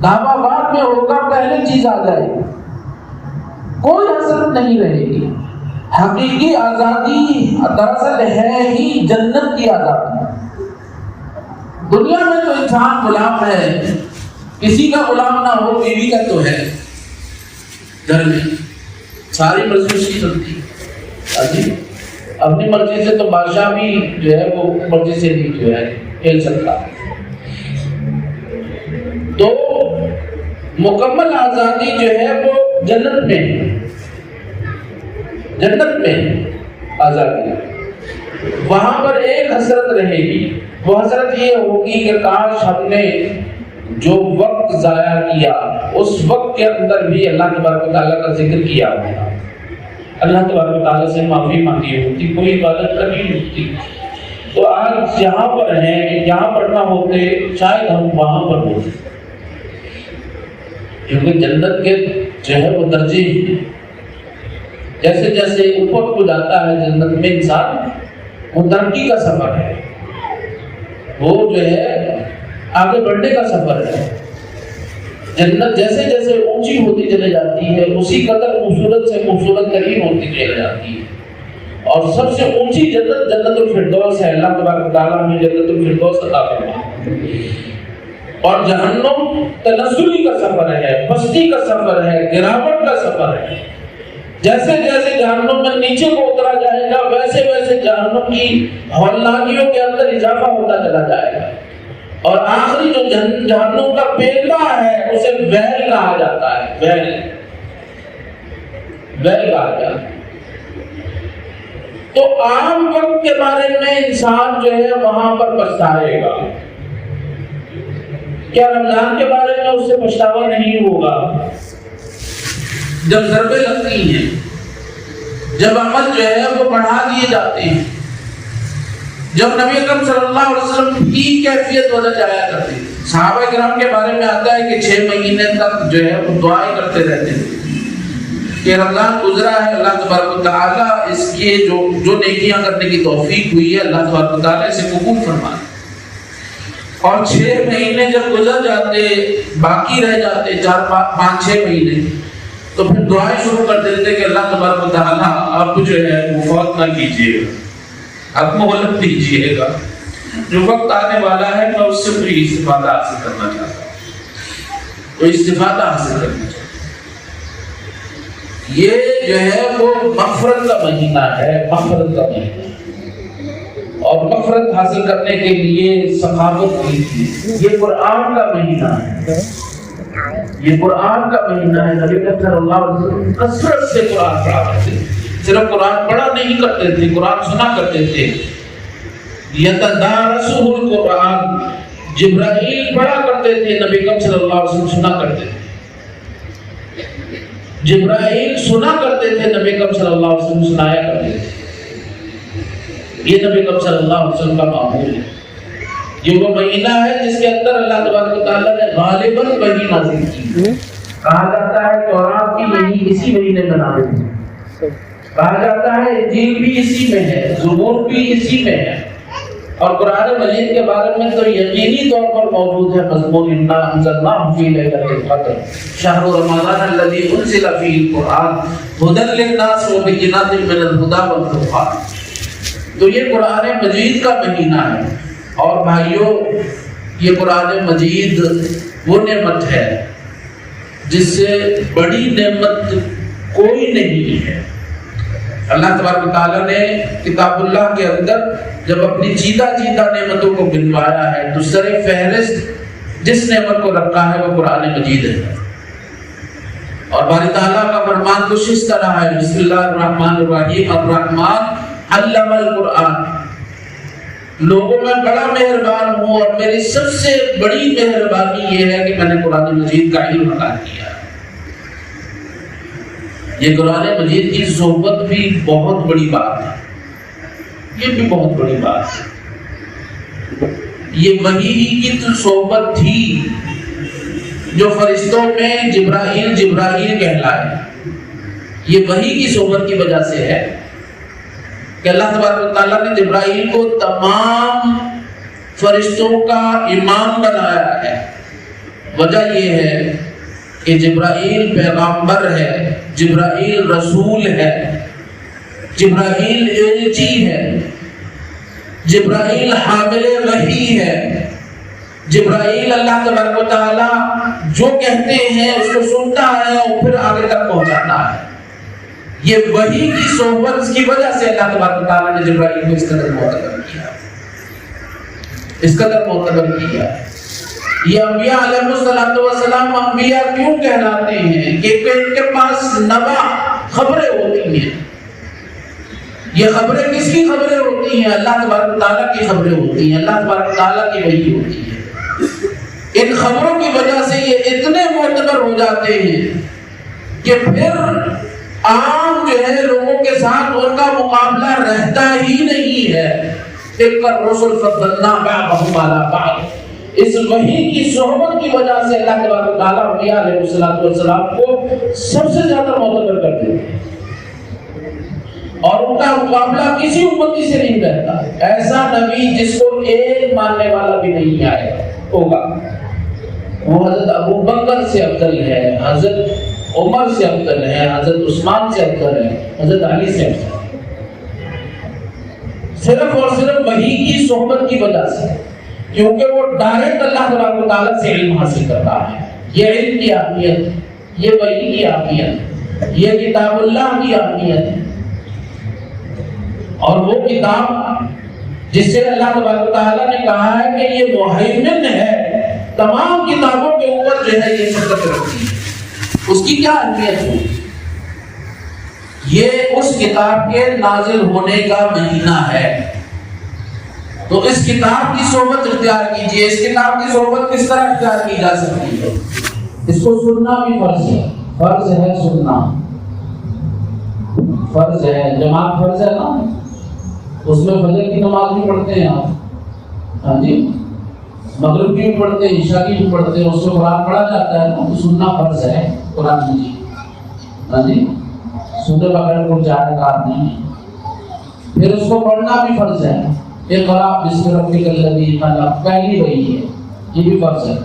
دعویٰ بعد میں ہوگا، پہلے چیز آ جائے گی، کوئی حسرت نہیں رہے گی۔ حقیقی آزادی دراصل ہے ہی جنت کی آزادی۔ دنیا میں تو انسان غلام ہے، کسی کا غلام نہ ہو، بیوی کا تو ہے، گھر میں ساری مرضی اس کی چلتی ہے، اپنی مرضی سے تو بادشاہ بھی جو ہے وہ مرضی سے نہیں جو ہے کھیل سکتا۔ تو مکمل آزادی جو ہے وہ جنت میں، جنت میں آزادی، وہاں پر ایک حسرت رہے گی، وہ حسرت یہ ہوگی کہ کاش ہم نے جو وقت ضائع کیا اس وقت کے اندر بھی اللہ تبارک و تعالیٰ کا ذکر کیا ہوتا، اللہ تبارک و تعالیٰ سے معافی مانگی ہوتی، کوئی عبادت کرنی ہوتی۔ تو آج یہاں پر ہیں، یہاں پر نہ ہوتے شاید ہم وہاں پر ہوتے، کیونکہ جنت کے جو ہے وہ درجے ہیں، جیسے جیسے اوپر کو جاتا ہے جنت میں انسان، وہ ترقی کا سفر ہے۔ وہ جو ہے آگے بڑھنے کا سفر ہے۔ جنت جیسے جیسے اونچی ہوتی چلے جاتی ہے اسی قدر خوبصورت سے خوبصورت ترین ہوتی چلی جاتی ہے، اور سب سے اونچی جنت جنت الفردوس ہے۔ اللہ تبارک و تعالیٰ ہمیں جنت الفردوس عطا فرمائے۔ اور جہنم تنزلی کا سفر ہے، پستی کا سفر ہے، گراوٹ کا سفر ہے۔ جیسے جیسے جہنم میں نیچے کو اترا جائے گا ویسے ویسے جہنم کی ہولناکیوں کے اندر اضافہ ہوتا چلا جائے گا، اور آخری جو جہنم کا پیلا ہے اسے ویل کہا جاتا ہے، ویل کہا جاتا ہے۔ تو عام وقت کے بارے میں انسان جو ہے وہاں پر پچھتائے گا، کیا رمضان کے بارے میں اس سے پچھتاوا نہیں ہوگا؟ جب ضربیں لگتی ہیں، جب عمل جو ہے وہ بڑھا دیے جاتے ہیں، جب نبی اکرم صلی اللہ علیہ وسلم کی کیفیت وجہ جایا کرتے ہیں۔ صحابہ کرام کے بارے میں آتا ہے کہ 6 مہینے تک جو ہے وہ دعائیں کرتے رہتے ہیں کہ رمضان گزرا ہے، اللہ تبارک و تعالیٰ اس کے جو نیکیاں کرنے کی توفیق ہوئی ہے اللہ تبارک و تعالیٰ اسے قبول فرمائے۔ اور 6 مہینے جب گزر جاتے، باقی رہ جاتے 4-5-6 مہینے، تو پھر دعائیں شروع کر دیتے کہ اللہ تبارک و تعالیٰ آپ جو ہے وہ فوت نہ کیجیے گا، آپ مہلت دیجیے گا، جو وقت آنے والا ہے میں اس سے کوئی استفادہ حاصل کرنا چاہتا ہوں، کوئی استفادہ حاصل کرنا چاہتا ہوں۔ یہ جو ہے وہ مغفرت کا مہینہ ہے، مغفرت کا مہینہ، اور مغفرت حاصل کرنے کے لیے سخاوت کی تھی۔ یہ قرآن کا مہینہ ہے، یہ قرآن کا مہینہ ہے۔ نبی صلی اللہ علیہ وسلم کثرت سے قرآن پڑھا کرتے تھے، صرف قرآن پڑھا نہیں کرتے تھے، قرآن سنا کرتے تھے۔ یتدارسہ القرآن، جبرائیل پڑھا کرتے تھے، نبی صلی اللہ علیہ وسلم سنا کرتے تھے۔ جبرائیل سنا کرتے تھے، نبی صلی اللہ علیہ وسلم سنایا کرتے تھے۔ یہ نبی صلی اللہ علیہ وسلم کا معمول ہے۔ یہ وہ مہینہ ہے جس کے اندر اللہ تبارک و تعالیٰ نے غالباً وحی نازل کی۔ کہا جاتا ہے تورات کی وحی اسی مہینے میں نازل کی، کہا جاتا ہے انجیل بھی اسی میں ہے، زبور بھی اسی میں ہے، اور قرآن مجید کے بارے میں تو یقینی طور پر موجود ہے مضمون انا انزلناہ فی لیلۃ القدر شہر رمضان الذی انزل فیہ القرآن ھدی للناس وبینات من الھدی والفرقان۔ تو یہ قرآن مجید کا مہینہ ہے، اور بھائیوں یہ قرآن مجید وہ نعمت ہے جس سے بڑی نعمت کوئی نہیں ہے۔ اللہ تبارک و تعالیٰ نے کتاب اللہ کے اندر جب اپنی چیدہ نعمتوں کو گنوایا ہے تو سر فہرست جس نعمت کو رکھا ہے وہ قرآن مجید ہے۔ اور باری تعالیٰ کا فرمان کچھ اس طرح ہے، بسم اللہ الرحمن الرحیم، الرحمن علم القرآن، لوگوں میں بڑا مہربان ہوں اور میری سب سے بڑی مہربانی یہ ہے کہ میں نے قرآن مجید کا علم عطا کیا ہے۔ یہ قرآن مجید کی صحبت بھی بہت بڑی بات ہے، یہ بھی بہت بڑی بات ہے۔ یہ وحی کی تو صحبت تھی جو فرشتوں میں جبرائیل کہلائے، یہ وحی کی صحبت کی وجہ سے ہے کہ اللہ تبارک و تعالیٰ نے جبرائیل کو تمام فرشتوں کا امام بنایا ہے۔ وجہ یہ ہے کہ جبرائیل پیغامبر ہے، جبرائیل رسول ہے، جبرائیل ایلچی ہے، جبرائیل حامل وحی ہے۔ جبرائیل اللہ تبارک و تعالیٰ جو کہتے ہیں اس کو سنتا ہے اور پھر آگے تک پہنچاتا ہے۔ یہ وحی کی صحبت کی وجہ سے اللہ تبارک و تعالیٰ نے جبرائیل کو اس قدر معتبر کیا، اس قدر معتبر کیا۔ یہ انبیاء علیہ السلام انبیاء کیوں کہلاتے ہیں؟ کہ ان کے پاس نبع خبریں ہوتی ہیں۔ یہ خبریں کس کی خبریں ہوتی ہیں؟ اللہ تبارک و تعالیٰ کی خبریں ہوتی ہیں، اللہ تبارک و تعالیٰ کی وحی ہوتی ہے۔ ان خبروں کی وجہ سے یہ اتنے معتبر ہو جاتے ہیں کہ پھر عام جو ہے لوگوں کے ساتھ ان کا مقابلہ رہتا ہی نہیں ہے۔ تلک الرسل فضلنا بعضهم علی بعض، اس وحی کی صحبت کی وجہ سے اللہ تبارک و تعالیٰ انبیاء علیہ السلام کو سب سے زیادہ معتبر کرتے ہیں۔ اور ان کا مقابلہ کسی امتی سے نہیں رہتا. ایسا نبی جس کو ایک ماننے والا بھی نہیں آئے ہوگا. وہ حضرت ابو بکر سے افضل ہے, حضرت عمر سے افضل ہے, حضرت عثمان سے افضل ہے, حضرت علی سے افضل ہے, صرف اور صرف وحی کی صحبت کی وجہ سے, کیونکہ وہ ڈائریکٹ اللہ تبارک و تعالیٰ سے علم حاصل کرتا ہے. یہ علم کی اہمیت, یہ وحی کی اہمیت, یہ کتاب اللہ کی اہمیت ہے. اور وہ کتاب جس سے اللہ تبارک و تعالیٰ نے کہا ہے کہ یہ مہیمن ہے, تمام کتابوں کے اوپر جو ہے یہ صدق رکھتی ہے, اس کی کیا اہمیت ہے؟ یہ اس کتاب کے نازل ہونے کا مہینہ ہے. تو اس کتاب کی صحبت اختیار کیجئے. اس کتاب کی صحبت کس طرح اختیار کی جا سکتی ہے؟ اس کو سننا بھی فرض ہے. فرض ہے سننا, فرض ہے. جماعت فرض ہے نا, اس میں فجر کی نماز بھی پڑھتے ہیں آپ, ہاں جی, مغرب کی بھی پڑھتے ہیں, عشاء کی بھی پڑھتے ہیں, اس کو قرآن پڑھا جاتا ہے نا, تو سننا فرض ہے قرآن مجید, ہاں جی, سننے بغیر کوئی چارہ کار نہیں ہے. پھر اس کو پڑھنا بھی فرض ہے. اقرأ باسم ربک الذی خلق, پہلی وہی ہے, یہ بھی فرض ہے,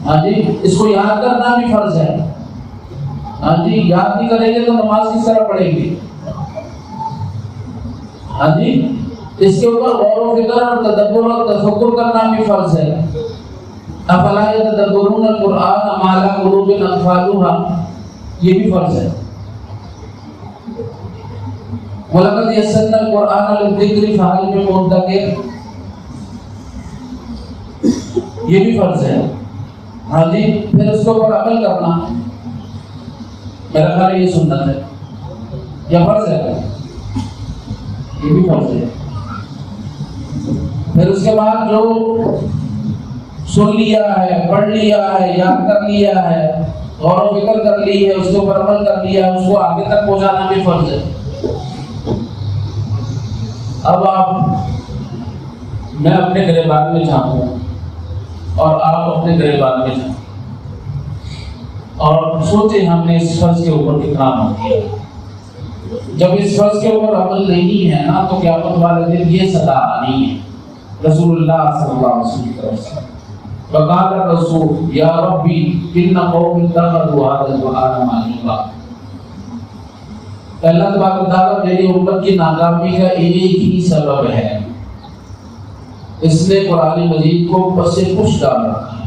ہاں جی. اس کو یاد کرنا بھی فرض ہے, ہاں جی. یاد نہیں کریں گے تو نماز کس طرح پڑھیں گے, ہاں جی. اس کے اوپر غور و فکر اور تدبر اور تفکر کرنا بھی فرض ہے. افلا یتدبرون القرآن ام علی قلوب اقفالها, یہ بھی فرض ہے. وَلَقَدْ يَسَّرْنَا الْقُرْآنَ لِلذِّكْرِ فَهَلْ مِن مُدَّكِرٍ, یہ بھی فرض ہے, ہاں جی. پھر اس کے اوپر عمل کرنا, میرا خیال یہ سنت ہے یا فرض ہے, یہ بھی فرض ہے. پھر اس کے بعد جو سن لیا ہے, پڑھ لیا ہے, یاد کر لیا ہے, غور و فکر کر لی ہے, اس کے اوپر عمل کر لیا ہے, اس کو آگے تک پہنچانا بھی فرض ہے. اب آپ, میں اپنے گریبان میں جھانکوں اور آپ اپنے گریبان میں جھانکیں اور سوچیں ہم نے اس فرض کے اوپر کتنا عمل کیا. جب اس فرض کے اوپر عمل نہیں ہے نا, تو قیامت والے دن یہ صدا آنی ہے رسول اللہ صلی اللہ علیہ وسلم کی طرف سے. وقال الرسول یا ربی ان قوم اتخذوا هذا القرآن مہجورا, اللہ تبارک و تعالیٰ میری امت کی ناکامی کا ایک ہی سبب ہے, اس نے قرآن مجید کو پس سے پش ڈال رکھا ہے.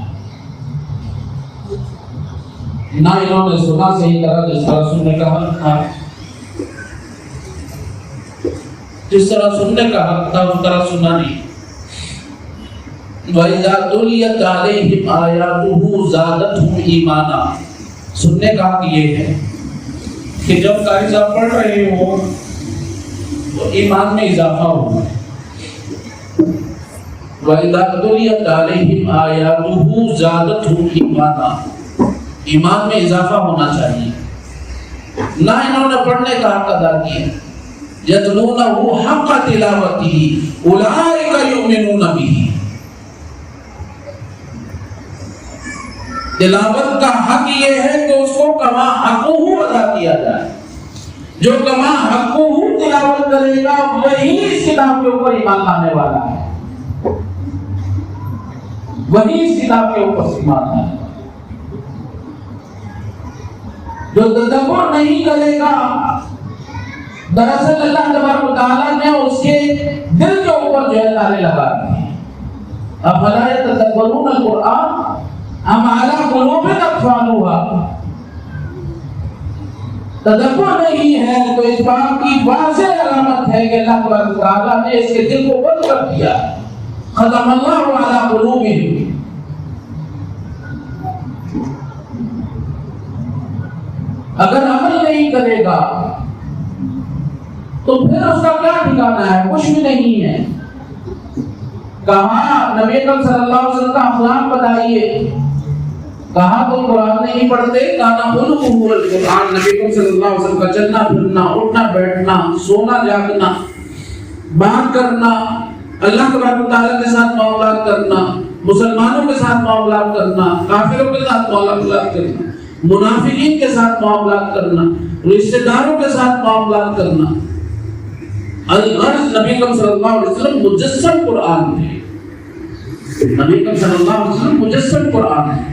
نہ انہوں نے سنا صحیح طرح, جس طرح سننے کا حق تھا, جس طرح سننے کا حق تھا اس طرح سنا نہیں. وَإِذَا تُلِيَتْ عَلَيْهِمْ آيَاتُهُ زَادَتْهُمْ إِيمَانًا, سننے کا حق یہ ہے کہ جب قاری صاحب پڑھ رہے ہو تو ایمان میں اضافہ ہوگا. وَإِذَا تُلِيَتْ عَلَيْهِمْ آيَاتُهُ زَادَتْهُمْ إِيمَانًا, ایمان میں اضافہ ہونا چاہیے. نہ انہوں نے پڑھنے کا حق ادا کیا. يَتْلُونَهُ حَقَّ تِلَاوَتِهِ أُولَٰئِكَ يُؤْمِنُونَ بِهِ, تلاوت کا حق یہ ہے کہ اس کو کما حقہ ادا کیا جائے. جو کما حقہ تلاوت کرے گا وہی اس کتاب کے اوپر ایمان لانے والا ہے, وہی اس کتاب کے اوپر ایمان لانے والا ہے. جو تدبر نہیں کرے گا, دراصل اللہ تبارک و تعالیٰ نے اس کے دل کے اوپر جو ہے تالے لگا دیے. افلا یتدبرون القرآن ام علی قلوب اقفالها, تدبر نہیں ہے تو اس بات کی واضح علامت ہے کہ اللہ تبارک و تعالیٰ نے اس کے دل کو بند کر دیا. ختم اللہ علی قلوبہم, اگر عمل نہیں کرے گا تو پھر اس کا کیا ٹھکانا ہے؟ کچھ بھی نہیں ہے. کہاں نبی اکرم صلی اللہ علیہ وسلم کا اخلاق بتائیے, کہاں تم قرآن نہیں پڑھتے, کہاں خلقہ القرآن, نبی اکرم صلی اللہ علیہ وسلم کا چلنا پھرنا, اٹھنا بیٹھنا, سونا جاگنا, بات کرنا, اللہ تبارک و تعالیٰ کے ساتھ معاملات کرنا, مسلمانوں کے ساتھ معاملات کرنا, کافروں کے ساتھ معاملات کرنا, منافقین کے ساتھ معاملات کرنا، رشتہ داروں کے ساتھ معاملات کرنا۔ الغرض نبی اکرم صلی اللہ علیہ وسلم مجسم قرآن تھے، نبی اکرم صلی اللہ علیہ وسلم مجسم قرآن ہے۔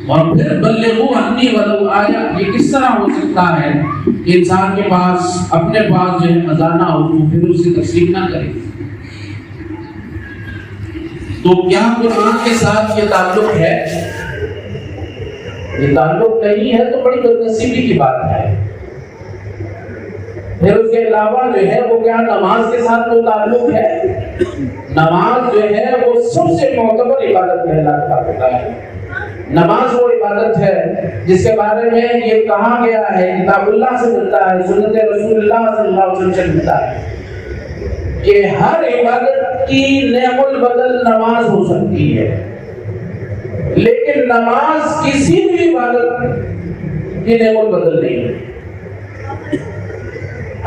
اور پھر بلغوا عنی ولو آیا، یہ کس طرح ہو سکتا ہے کہ انسان کے پاس اپنے پاس جو ہے خزانہ ہو تو پھر اس کی تقسیم نہ کرے؟ تو کیا قرآن کے ساتھ یہ تعلق ہے؟ یہ تعلق نہیں ہے تو بڑی بدنصیبی کی بات ہے۔ پھر اس کے علاوہ جو ہے وہ کیا نماز کے ساتھ تو تعلق ہے؟ نماز جو ہے وہ سب سے معتبر عبادت کہلاتا ہے۔ نماز وہ عبادت ہے جس کے بارے میں یہ کہا گیا ہے، کتاب اللہ سے ملتا ہے، سنت رسول اللہ صلی اللہ علیہ وسلم سے ملتا ہے کہ ہر عبادت کی نعم البدل نماز ہو سکتی ہے، لیکن نماز کسی بھی عبادت کی نعم البدل نہیں ہے۔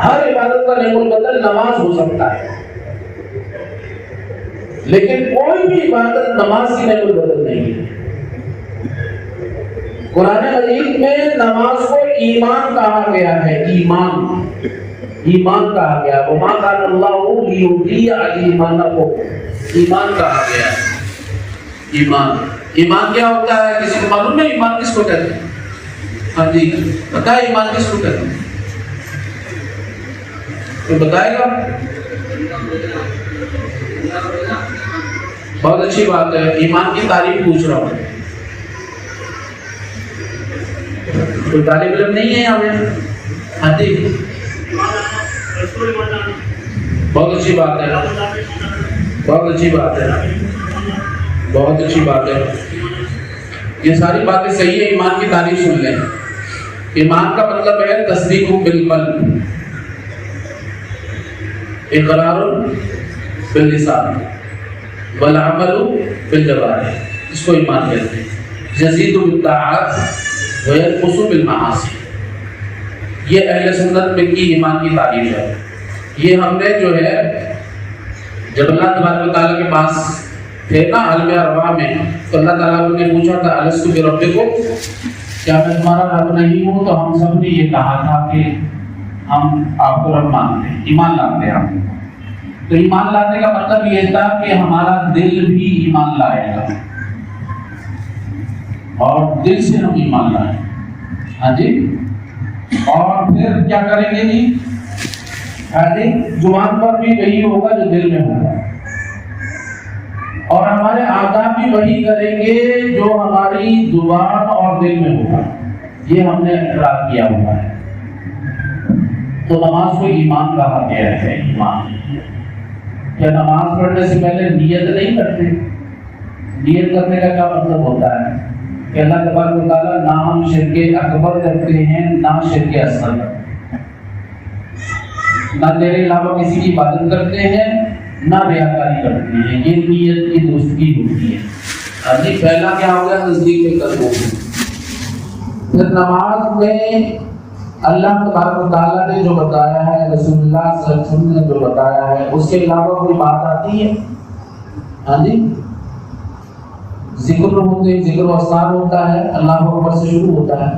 ہر عبادت کا نعم البدل نماز ہو سکتا ہے، لیکن کوئی بھی عبادت نماز کی نعم البدل نہیں ہے۔ قرآن مجید میں نماز کو ایمان کہا گیا ہے، ایمان کہا گیا، وما کان اللہ لیضیع ایمانکم، ایمان کہا گیا ہے۔ ایمان کیا ہوتا ہے؟ کسی کو معلوم ہے ایمان کس کو کہتے ہیں؟ ہاں جی پتہ ہے ایمان کس کو کہتے ہیں؟ کوئی بتائے گا؟ بہت اچھی بات ہے، ایمان کی تعریف پوچھ رہا ہوں۔ کوئی طالب علم نہیں ہے یہاں میں؟ ہاں جی بہت اچھی بات ہے، بہت اچھی بات ہے، بہت اچھی بات ہے۔ یہ ساری باتیں صحیح ہے، ایمان کی تعریف سن لیں۔ ایمان کا مطلب ہے تصدیق بالقلب، اقرار باللسان والعمل بالجوارح، اس کو ایمان کہتے ہیں۔ یزید بالطاعات وینقص بالمعاصی، یہ اہل سنت میں کی ایمان کی تعریف ہے۔ یہ ہم نے جو ہے جب اللہ تبارک و تعالیٰ کے پاس تھے نا عالم ارواح میں، تو اللہ تعالیٰ نے پوچھا تھا الستو بربکم، کیا میں تمہارا رب نہیں ہوں؟ تو ہم سب نے یہ کہا تھا کہ ہم آپ کو رب مانتے ہیں، ایمان لاتے ہیں ہم۔ تو ایمان لانے کا مطلب یہ تھا کہ ہمارا دل بھی ایمان لائے گا، اور دل سے ہم ایمان لائیں۔ ہاں جی، اور پھر کیا کریں گے جی؟ ہاں جی، زبان پر بھی وہی ہوگا جو دل میں ہوگا، اور ہمارے اعضاء بھی وہی کریں گے جو ہماری زبان اور دل میں ہوگا۔ یہ ہم نے اقرار کیا ہوا ہے۔ تو نماز کو ایمان کہا گیا ہے۔ ایمان کیا نماز پڑھنے سے پہلے نیت نہیں کرتے؟ نیت کرنے کا کیا مطلب ہوتا ہے کہ اللہ تبارک و تعالیٰ نہ ہم شرک اکبر کرتے ہیں نہ شرک اصغر کرتے ہیں، نہ تیرے علاوہ کسی کی عبادت کرتے ہیں نہ ریاکاری کرتے ہیں، یہ نیت کی درستگی ہوتی ہے۔ ابھی پہلا کیا ہوگا؟ تصدیق قلب ہوگی۔ پھر نماز میں اللہ تبارک و تعالیٰ نے جو بتایا ہے، رسول اللہ صلی اللہ علیہ وسلم نے جو بتایا ہے، اس کے علاوہ کوئی بات آتی ہے؟ ہاں جی، ذکر ہوتے ہیں، ذکر و اذکار ہوتا ہے، اللہ اکبر سے شروع ہوتا ہے،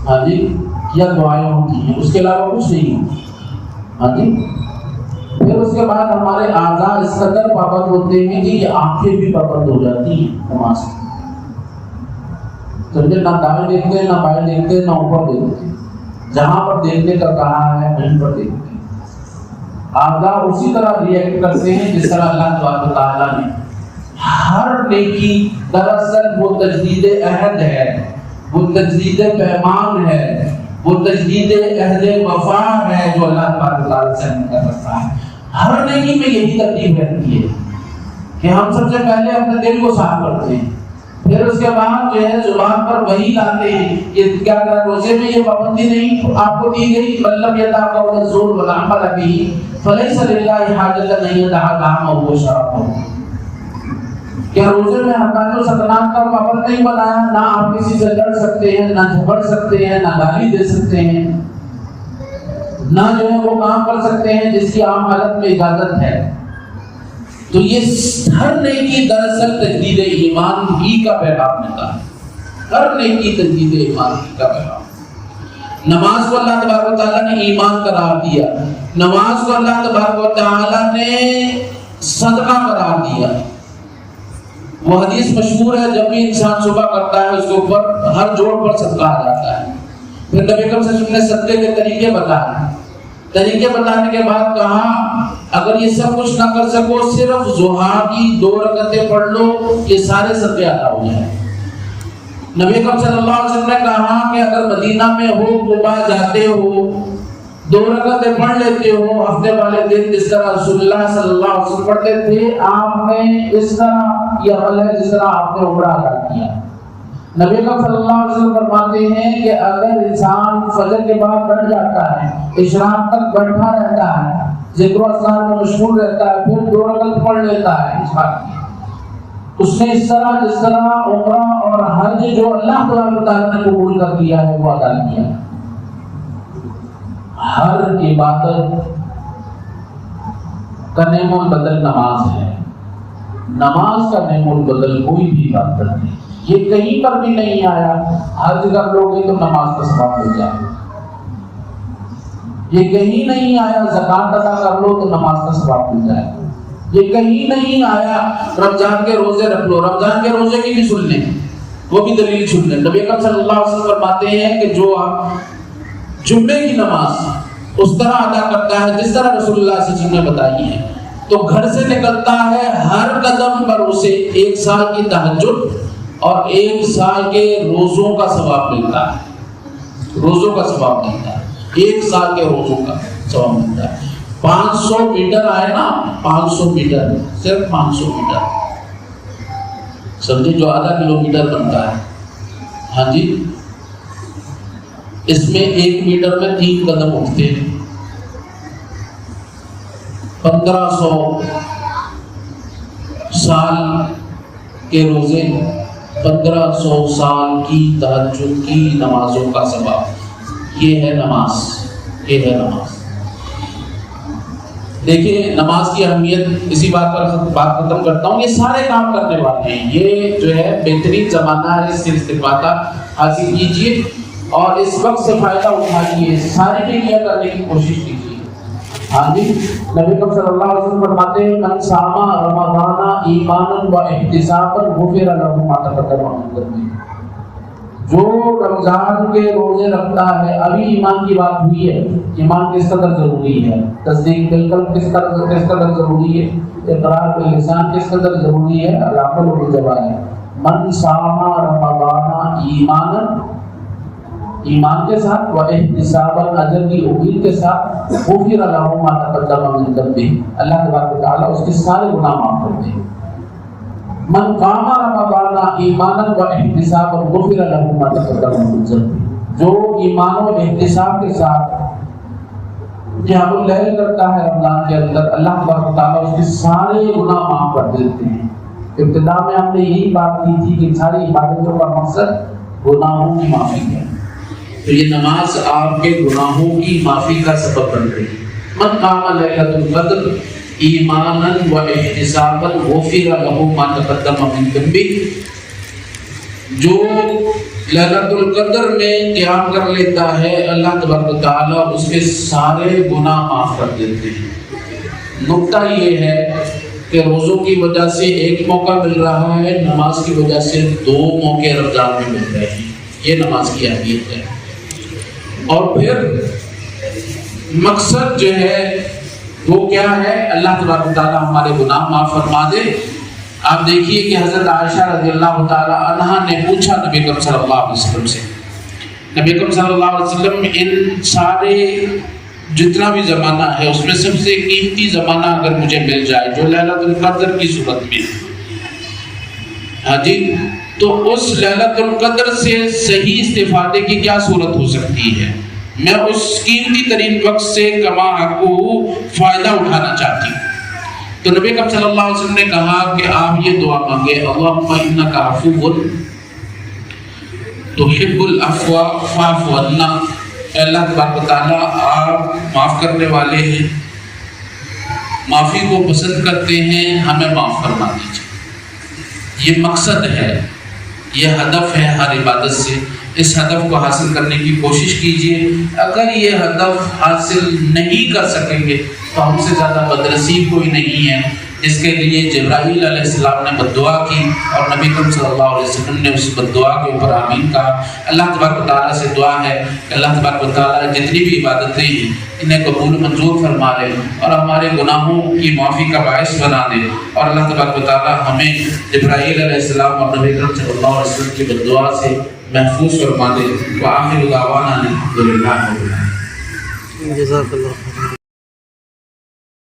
ہاں جی، یا دعائیں ہوتی ہیں، اس کے علاوہ کچھ نہیں ہوتی۔ ہاں جی، پھر اس کے بعد ہمارے اعضاء اس قدر پابند ہوتے ہیں کہ یہ آنکھیں بھی پابند ہو جاتی ہیں نماز میں۔ سمجھے، نہ دائیں دیکھتے ہیں، نہ بائیں دیکھتے ہیں، نہ اوپر دیکھتے ہیں، جہاں پر دیکھنے کا کہا ہے وہیں پر دیکھتے ہیں۔ اعضاء اسی طرح ریئیکٹ کرتے ہیں جس طرح اللہ تبارک و تعالیٰ نے ہر نیکی، دراصل وہ تجدید عہد ہے، وہ تجدید پیمان ہے، وہ تجدید عہد وفا ہے جو اللہ تبارک و تعالیٰ سے ہم کر رکھا ہے۔ ہر نیکی میں یہی ترتیب رہتی ہے کہ ہم سب سے پہلے اپنے دل کو صاف کرتے ہیں، پھر اس کے بعد جو ہے زبان پر وہی لاتے ہیں۔ یہ کیا کریں؟ روزے میں یہ پابندی نہیں آپ کو دی گئی، مطلب یہ تھا قول الزور والعمل به فلیس للہ حاجۃ نہیں دعا طعامہ و شرابہ۔ کیا روزے میں حقانی و سکنات کا پابند نہیں بنایا؟ نہ آپ کسی سے لڑ سکتے ہیں، نہ جھگڑ سکتے ہیں، نہ گالی دے سکتے ہیں، نہ جو ہے وہ کام کر سکتے ہیں جس کی عام حالت میں اجازت ہے۔ تو یہ ہر نیکی دراصل تجدید ایمان ہی کا پیغام دیتا ہے. ہر نیکی تجدید ایمان ہی کا پیغام. نماز کو اللہ تبارک و تعالیٰ نے ایمان قرار دیا. نماز کو اللہ تبارک و تعالیٰ نے صدقہ قرار دیا. وہ حدیث مشہور ہے جب بھی انسان صبح کرتا ہے اس کے اوپر ہر جوڑ پر صدقہ آ جاتا ہے. پھر نبی اکرم صلی اللہ علیہ وسلم نے صدقے کے طریقے بتائے. طریقے بتانے کے بعد کہا اگر یہ سب کچھ نہ کر سکو صرف ضحیٰ کی 2 رکعتیں پڑھ لو یہ سارے صدقے ادا ہو جائیں. نبی اکرم صلی اللہ علیہ وسلم نے کہا کہ اگر مدینہ میں ہو قباء جاتے ہو 2 رکعتیں پڑھ لیتے ہو ہفتے والے دن جس طرح رسول اللہ صلی اللہ علیہ وسلم پڑھتے تھے آپ نے اس طرح یہ عمل ہے جس طرح آپ نے عمرہ ادا کیا. نبی اکرم صلی اللہ علیہ وسلم فرماتے ہیں کہ اگر انسان فجر کے بعد بیٹھ جاتا ہے اشراق تک بیٹھا رہتا ہے ذکر و اذکار میں مشغول رہتا ہے پھر 2 رکعت پڑھ لیتا ہے اشراق کی اس نے اس طرح جس طرح عمرہ اور حج جو اللہ تعالیٰ نے قبول کر دیا ہے وہ ادا کیا. ہر عبادت کا نعم البدل نماز ہے. نماز کا نعم البدل کوئی بھی عبادت نہیں. یہ کہیں پر بھی نہیں آیا حج کر لو گے تو نماز کا ثواب مل جائے. یہ کہیں نہیں آیا زکات ادا کر لو تو نماز کا ثواب مل جائے. یہ کہیں نہیں آیا رمضان کے روزے رکھ لو. رمضان کے روزے کی بھی سن لیں وہ بھی دلیل سن لیں. نبی اکرم صلی اللہ علیہ وسلم فرماتے ہیں کہ جو آپ جمعے کی نماز اس طرح ادا کرتا ہے جس طرح رسول اللہ صلی اللہ علیہ وسلم نے بتائی ہے تو گھر سے نکلتا ہے ہر قدم پر اسے 1 سال کی تہجد اور 1 سال کے روزوں کا ثواب ملتا ہے. روزوں کا ثواب ملتا ہے 1 سال کے روزوں کا ثواب ملتا ہے. 500 میٹر آئے نا 500 میٹر صرف 500 میٹر سمجھے جو آدھا کلومیٹر بنتا ہے. ہاں جی اس میں 1 میٹر میں 3 قدم اٹھتے ہیں. 1500 سال کے روزے 1500 سال کی تہجد کی نمازوں کا ثواب. یہ ہے نماز. یہ ہے نماز. دیکھیں نماز کی اہمیت اسی بات پر بات ختم کرتا ہوں. یہ سارے کام کرنے والے ہیں. یہ جو ہے بہترین زمانہ ہے. اس سے استفادہ حاصل کیجیے اور اس وقت سے فائدہ اٹھائیے. ساری نیکیاں کرنے کی کوشش کیجیے. ہاں جی نبی اکرم صلی اللہ علیہ وسلم فرماتے ہیں من صام رمضان ایمانا و احتسابا غفر له ما تقدم من ذنبه. جو رمضان کے روزے رکھتا ہے ابھی ایمان کی بات ہوئی ہے. ایمان کس قدر ضروری ہے. تصدیق بالقلب کس قدر ضروری ہے. اقرار باللسان کس قدر ضروری ہے. العمل بالجوارح. من صام رمضان ایمانا ایمان کے ساتھ و احتسابا اجر کی امید کے ساتھ غفر له ما تقدم من ذنبه. اللہ تبارک و تعالی اس کے سارے گناہ معاف کر دے. من قام رمضان ایمانا و احتسابا غفر له ما تقدم من ذنبه. جو ایمان و احتساب کے ساتھ قیام اللیل کرتا ہے رمضان کے اندر اللہ تبارک و تعالی اس کے سارے گناہ معاف کر دیتے ہیں. ابتدا میں ہم نے یہی بات کی تھی کہ ساری عبادتوں کا مقصد گناہوں کی معافی ہے. تو یہ نماز آپ کے گناہوں کی معافی کا سبب بن رہی ہے. من قام لیلۃ القدر ایمانا و احتسابا غفر له ما تقدم من ذنبه. جو لیلۃ القدر میں قیام کر لیتا ہے اللہ تبارک و تعالیٰ اس کے سارے گناہ معاف کر دیتے ہیں. نکتہ یہ ہے کہ روزوں کی وجہ سے 1 موقع مل رہا ہے نماز کی وجہ سے 2 موقع رمضان میں مل رہے ہیں. یہ نماز کی اہمیت ہے. اور پھر مقصد جو ہے وہ کیا ہے. اللہ تبارک و تعالیٰ ہمارے گناہ معاف فرما دے. آپ دیکھیے کہ حضرت عائشہ رضی اللہ تعالیٰ عنہا نے پوچھا نبی اکرم صلی اللہ علیہ وسلم سے. نبی اکرم صلی اللہ علیہ وسلم ان سارے جتنا بھی زمانہ ہے اس میں سب سے قیمتی زمانہ اگر مجھے مل جائے جو لیلۃ القدر کی صورت میں ہاں جی تو اس لیلۃ القدر سے صحیح استفادے کی کیا صورت ہو سکتی ہے. میں اس قیمتی ترین وقت سے کما کو فائدہ اٹھانا چاہتی ہوں. تو نبی اکرم صلی اللہ علیہ وسلم نے کہا کہ آپ یہ دعا مانگے اللہم انک عفو تحب العفو فاعف عنا. اللہ تبارک و تعالیٰ آپ معاف کرنے والے ہیں معافی کو پسند کرتے ہیں، ہمیں معاف فرما دیجیے۔ یہ مقصد ہے، یہ ہدف ہے ہر عبادت سے۔ اس ہدف کو حاصل کرنے کی کوشش کیجیے۔ اگر یہ ہدف حاصل نہیں کر سکیں گے تو ہم سے زیادہ بدنصیب کوئی نہیں ہے، جس کے لیے جبرائیل علیہ السلام نے بد دعا کی اور نبی کریم صلی اللہ علیہ وسلم نے اس بد دعا کے اوپر آمین کہا۔ اللہ تبارک و تعالیٰ سے دعا ہے کہ اللہ تبارک و تعالیٰ جتنی بھی عبادتیں ہیں انہیں قبول منظور فرما لے اور ہمارے گناہوں کی معافی کا باعث بنا دے، اور اللہ تبارک و تعالیٰ ہمیں جبرائیل علیہ السلام اور نبی کریم صلی اللہ علیہ وسلم کی بد دعا سے محفوظ فرما دے۔ وآخر دعوانا الحمد للہ رب العالمین۔ جزاک اللہ۔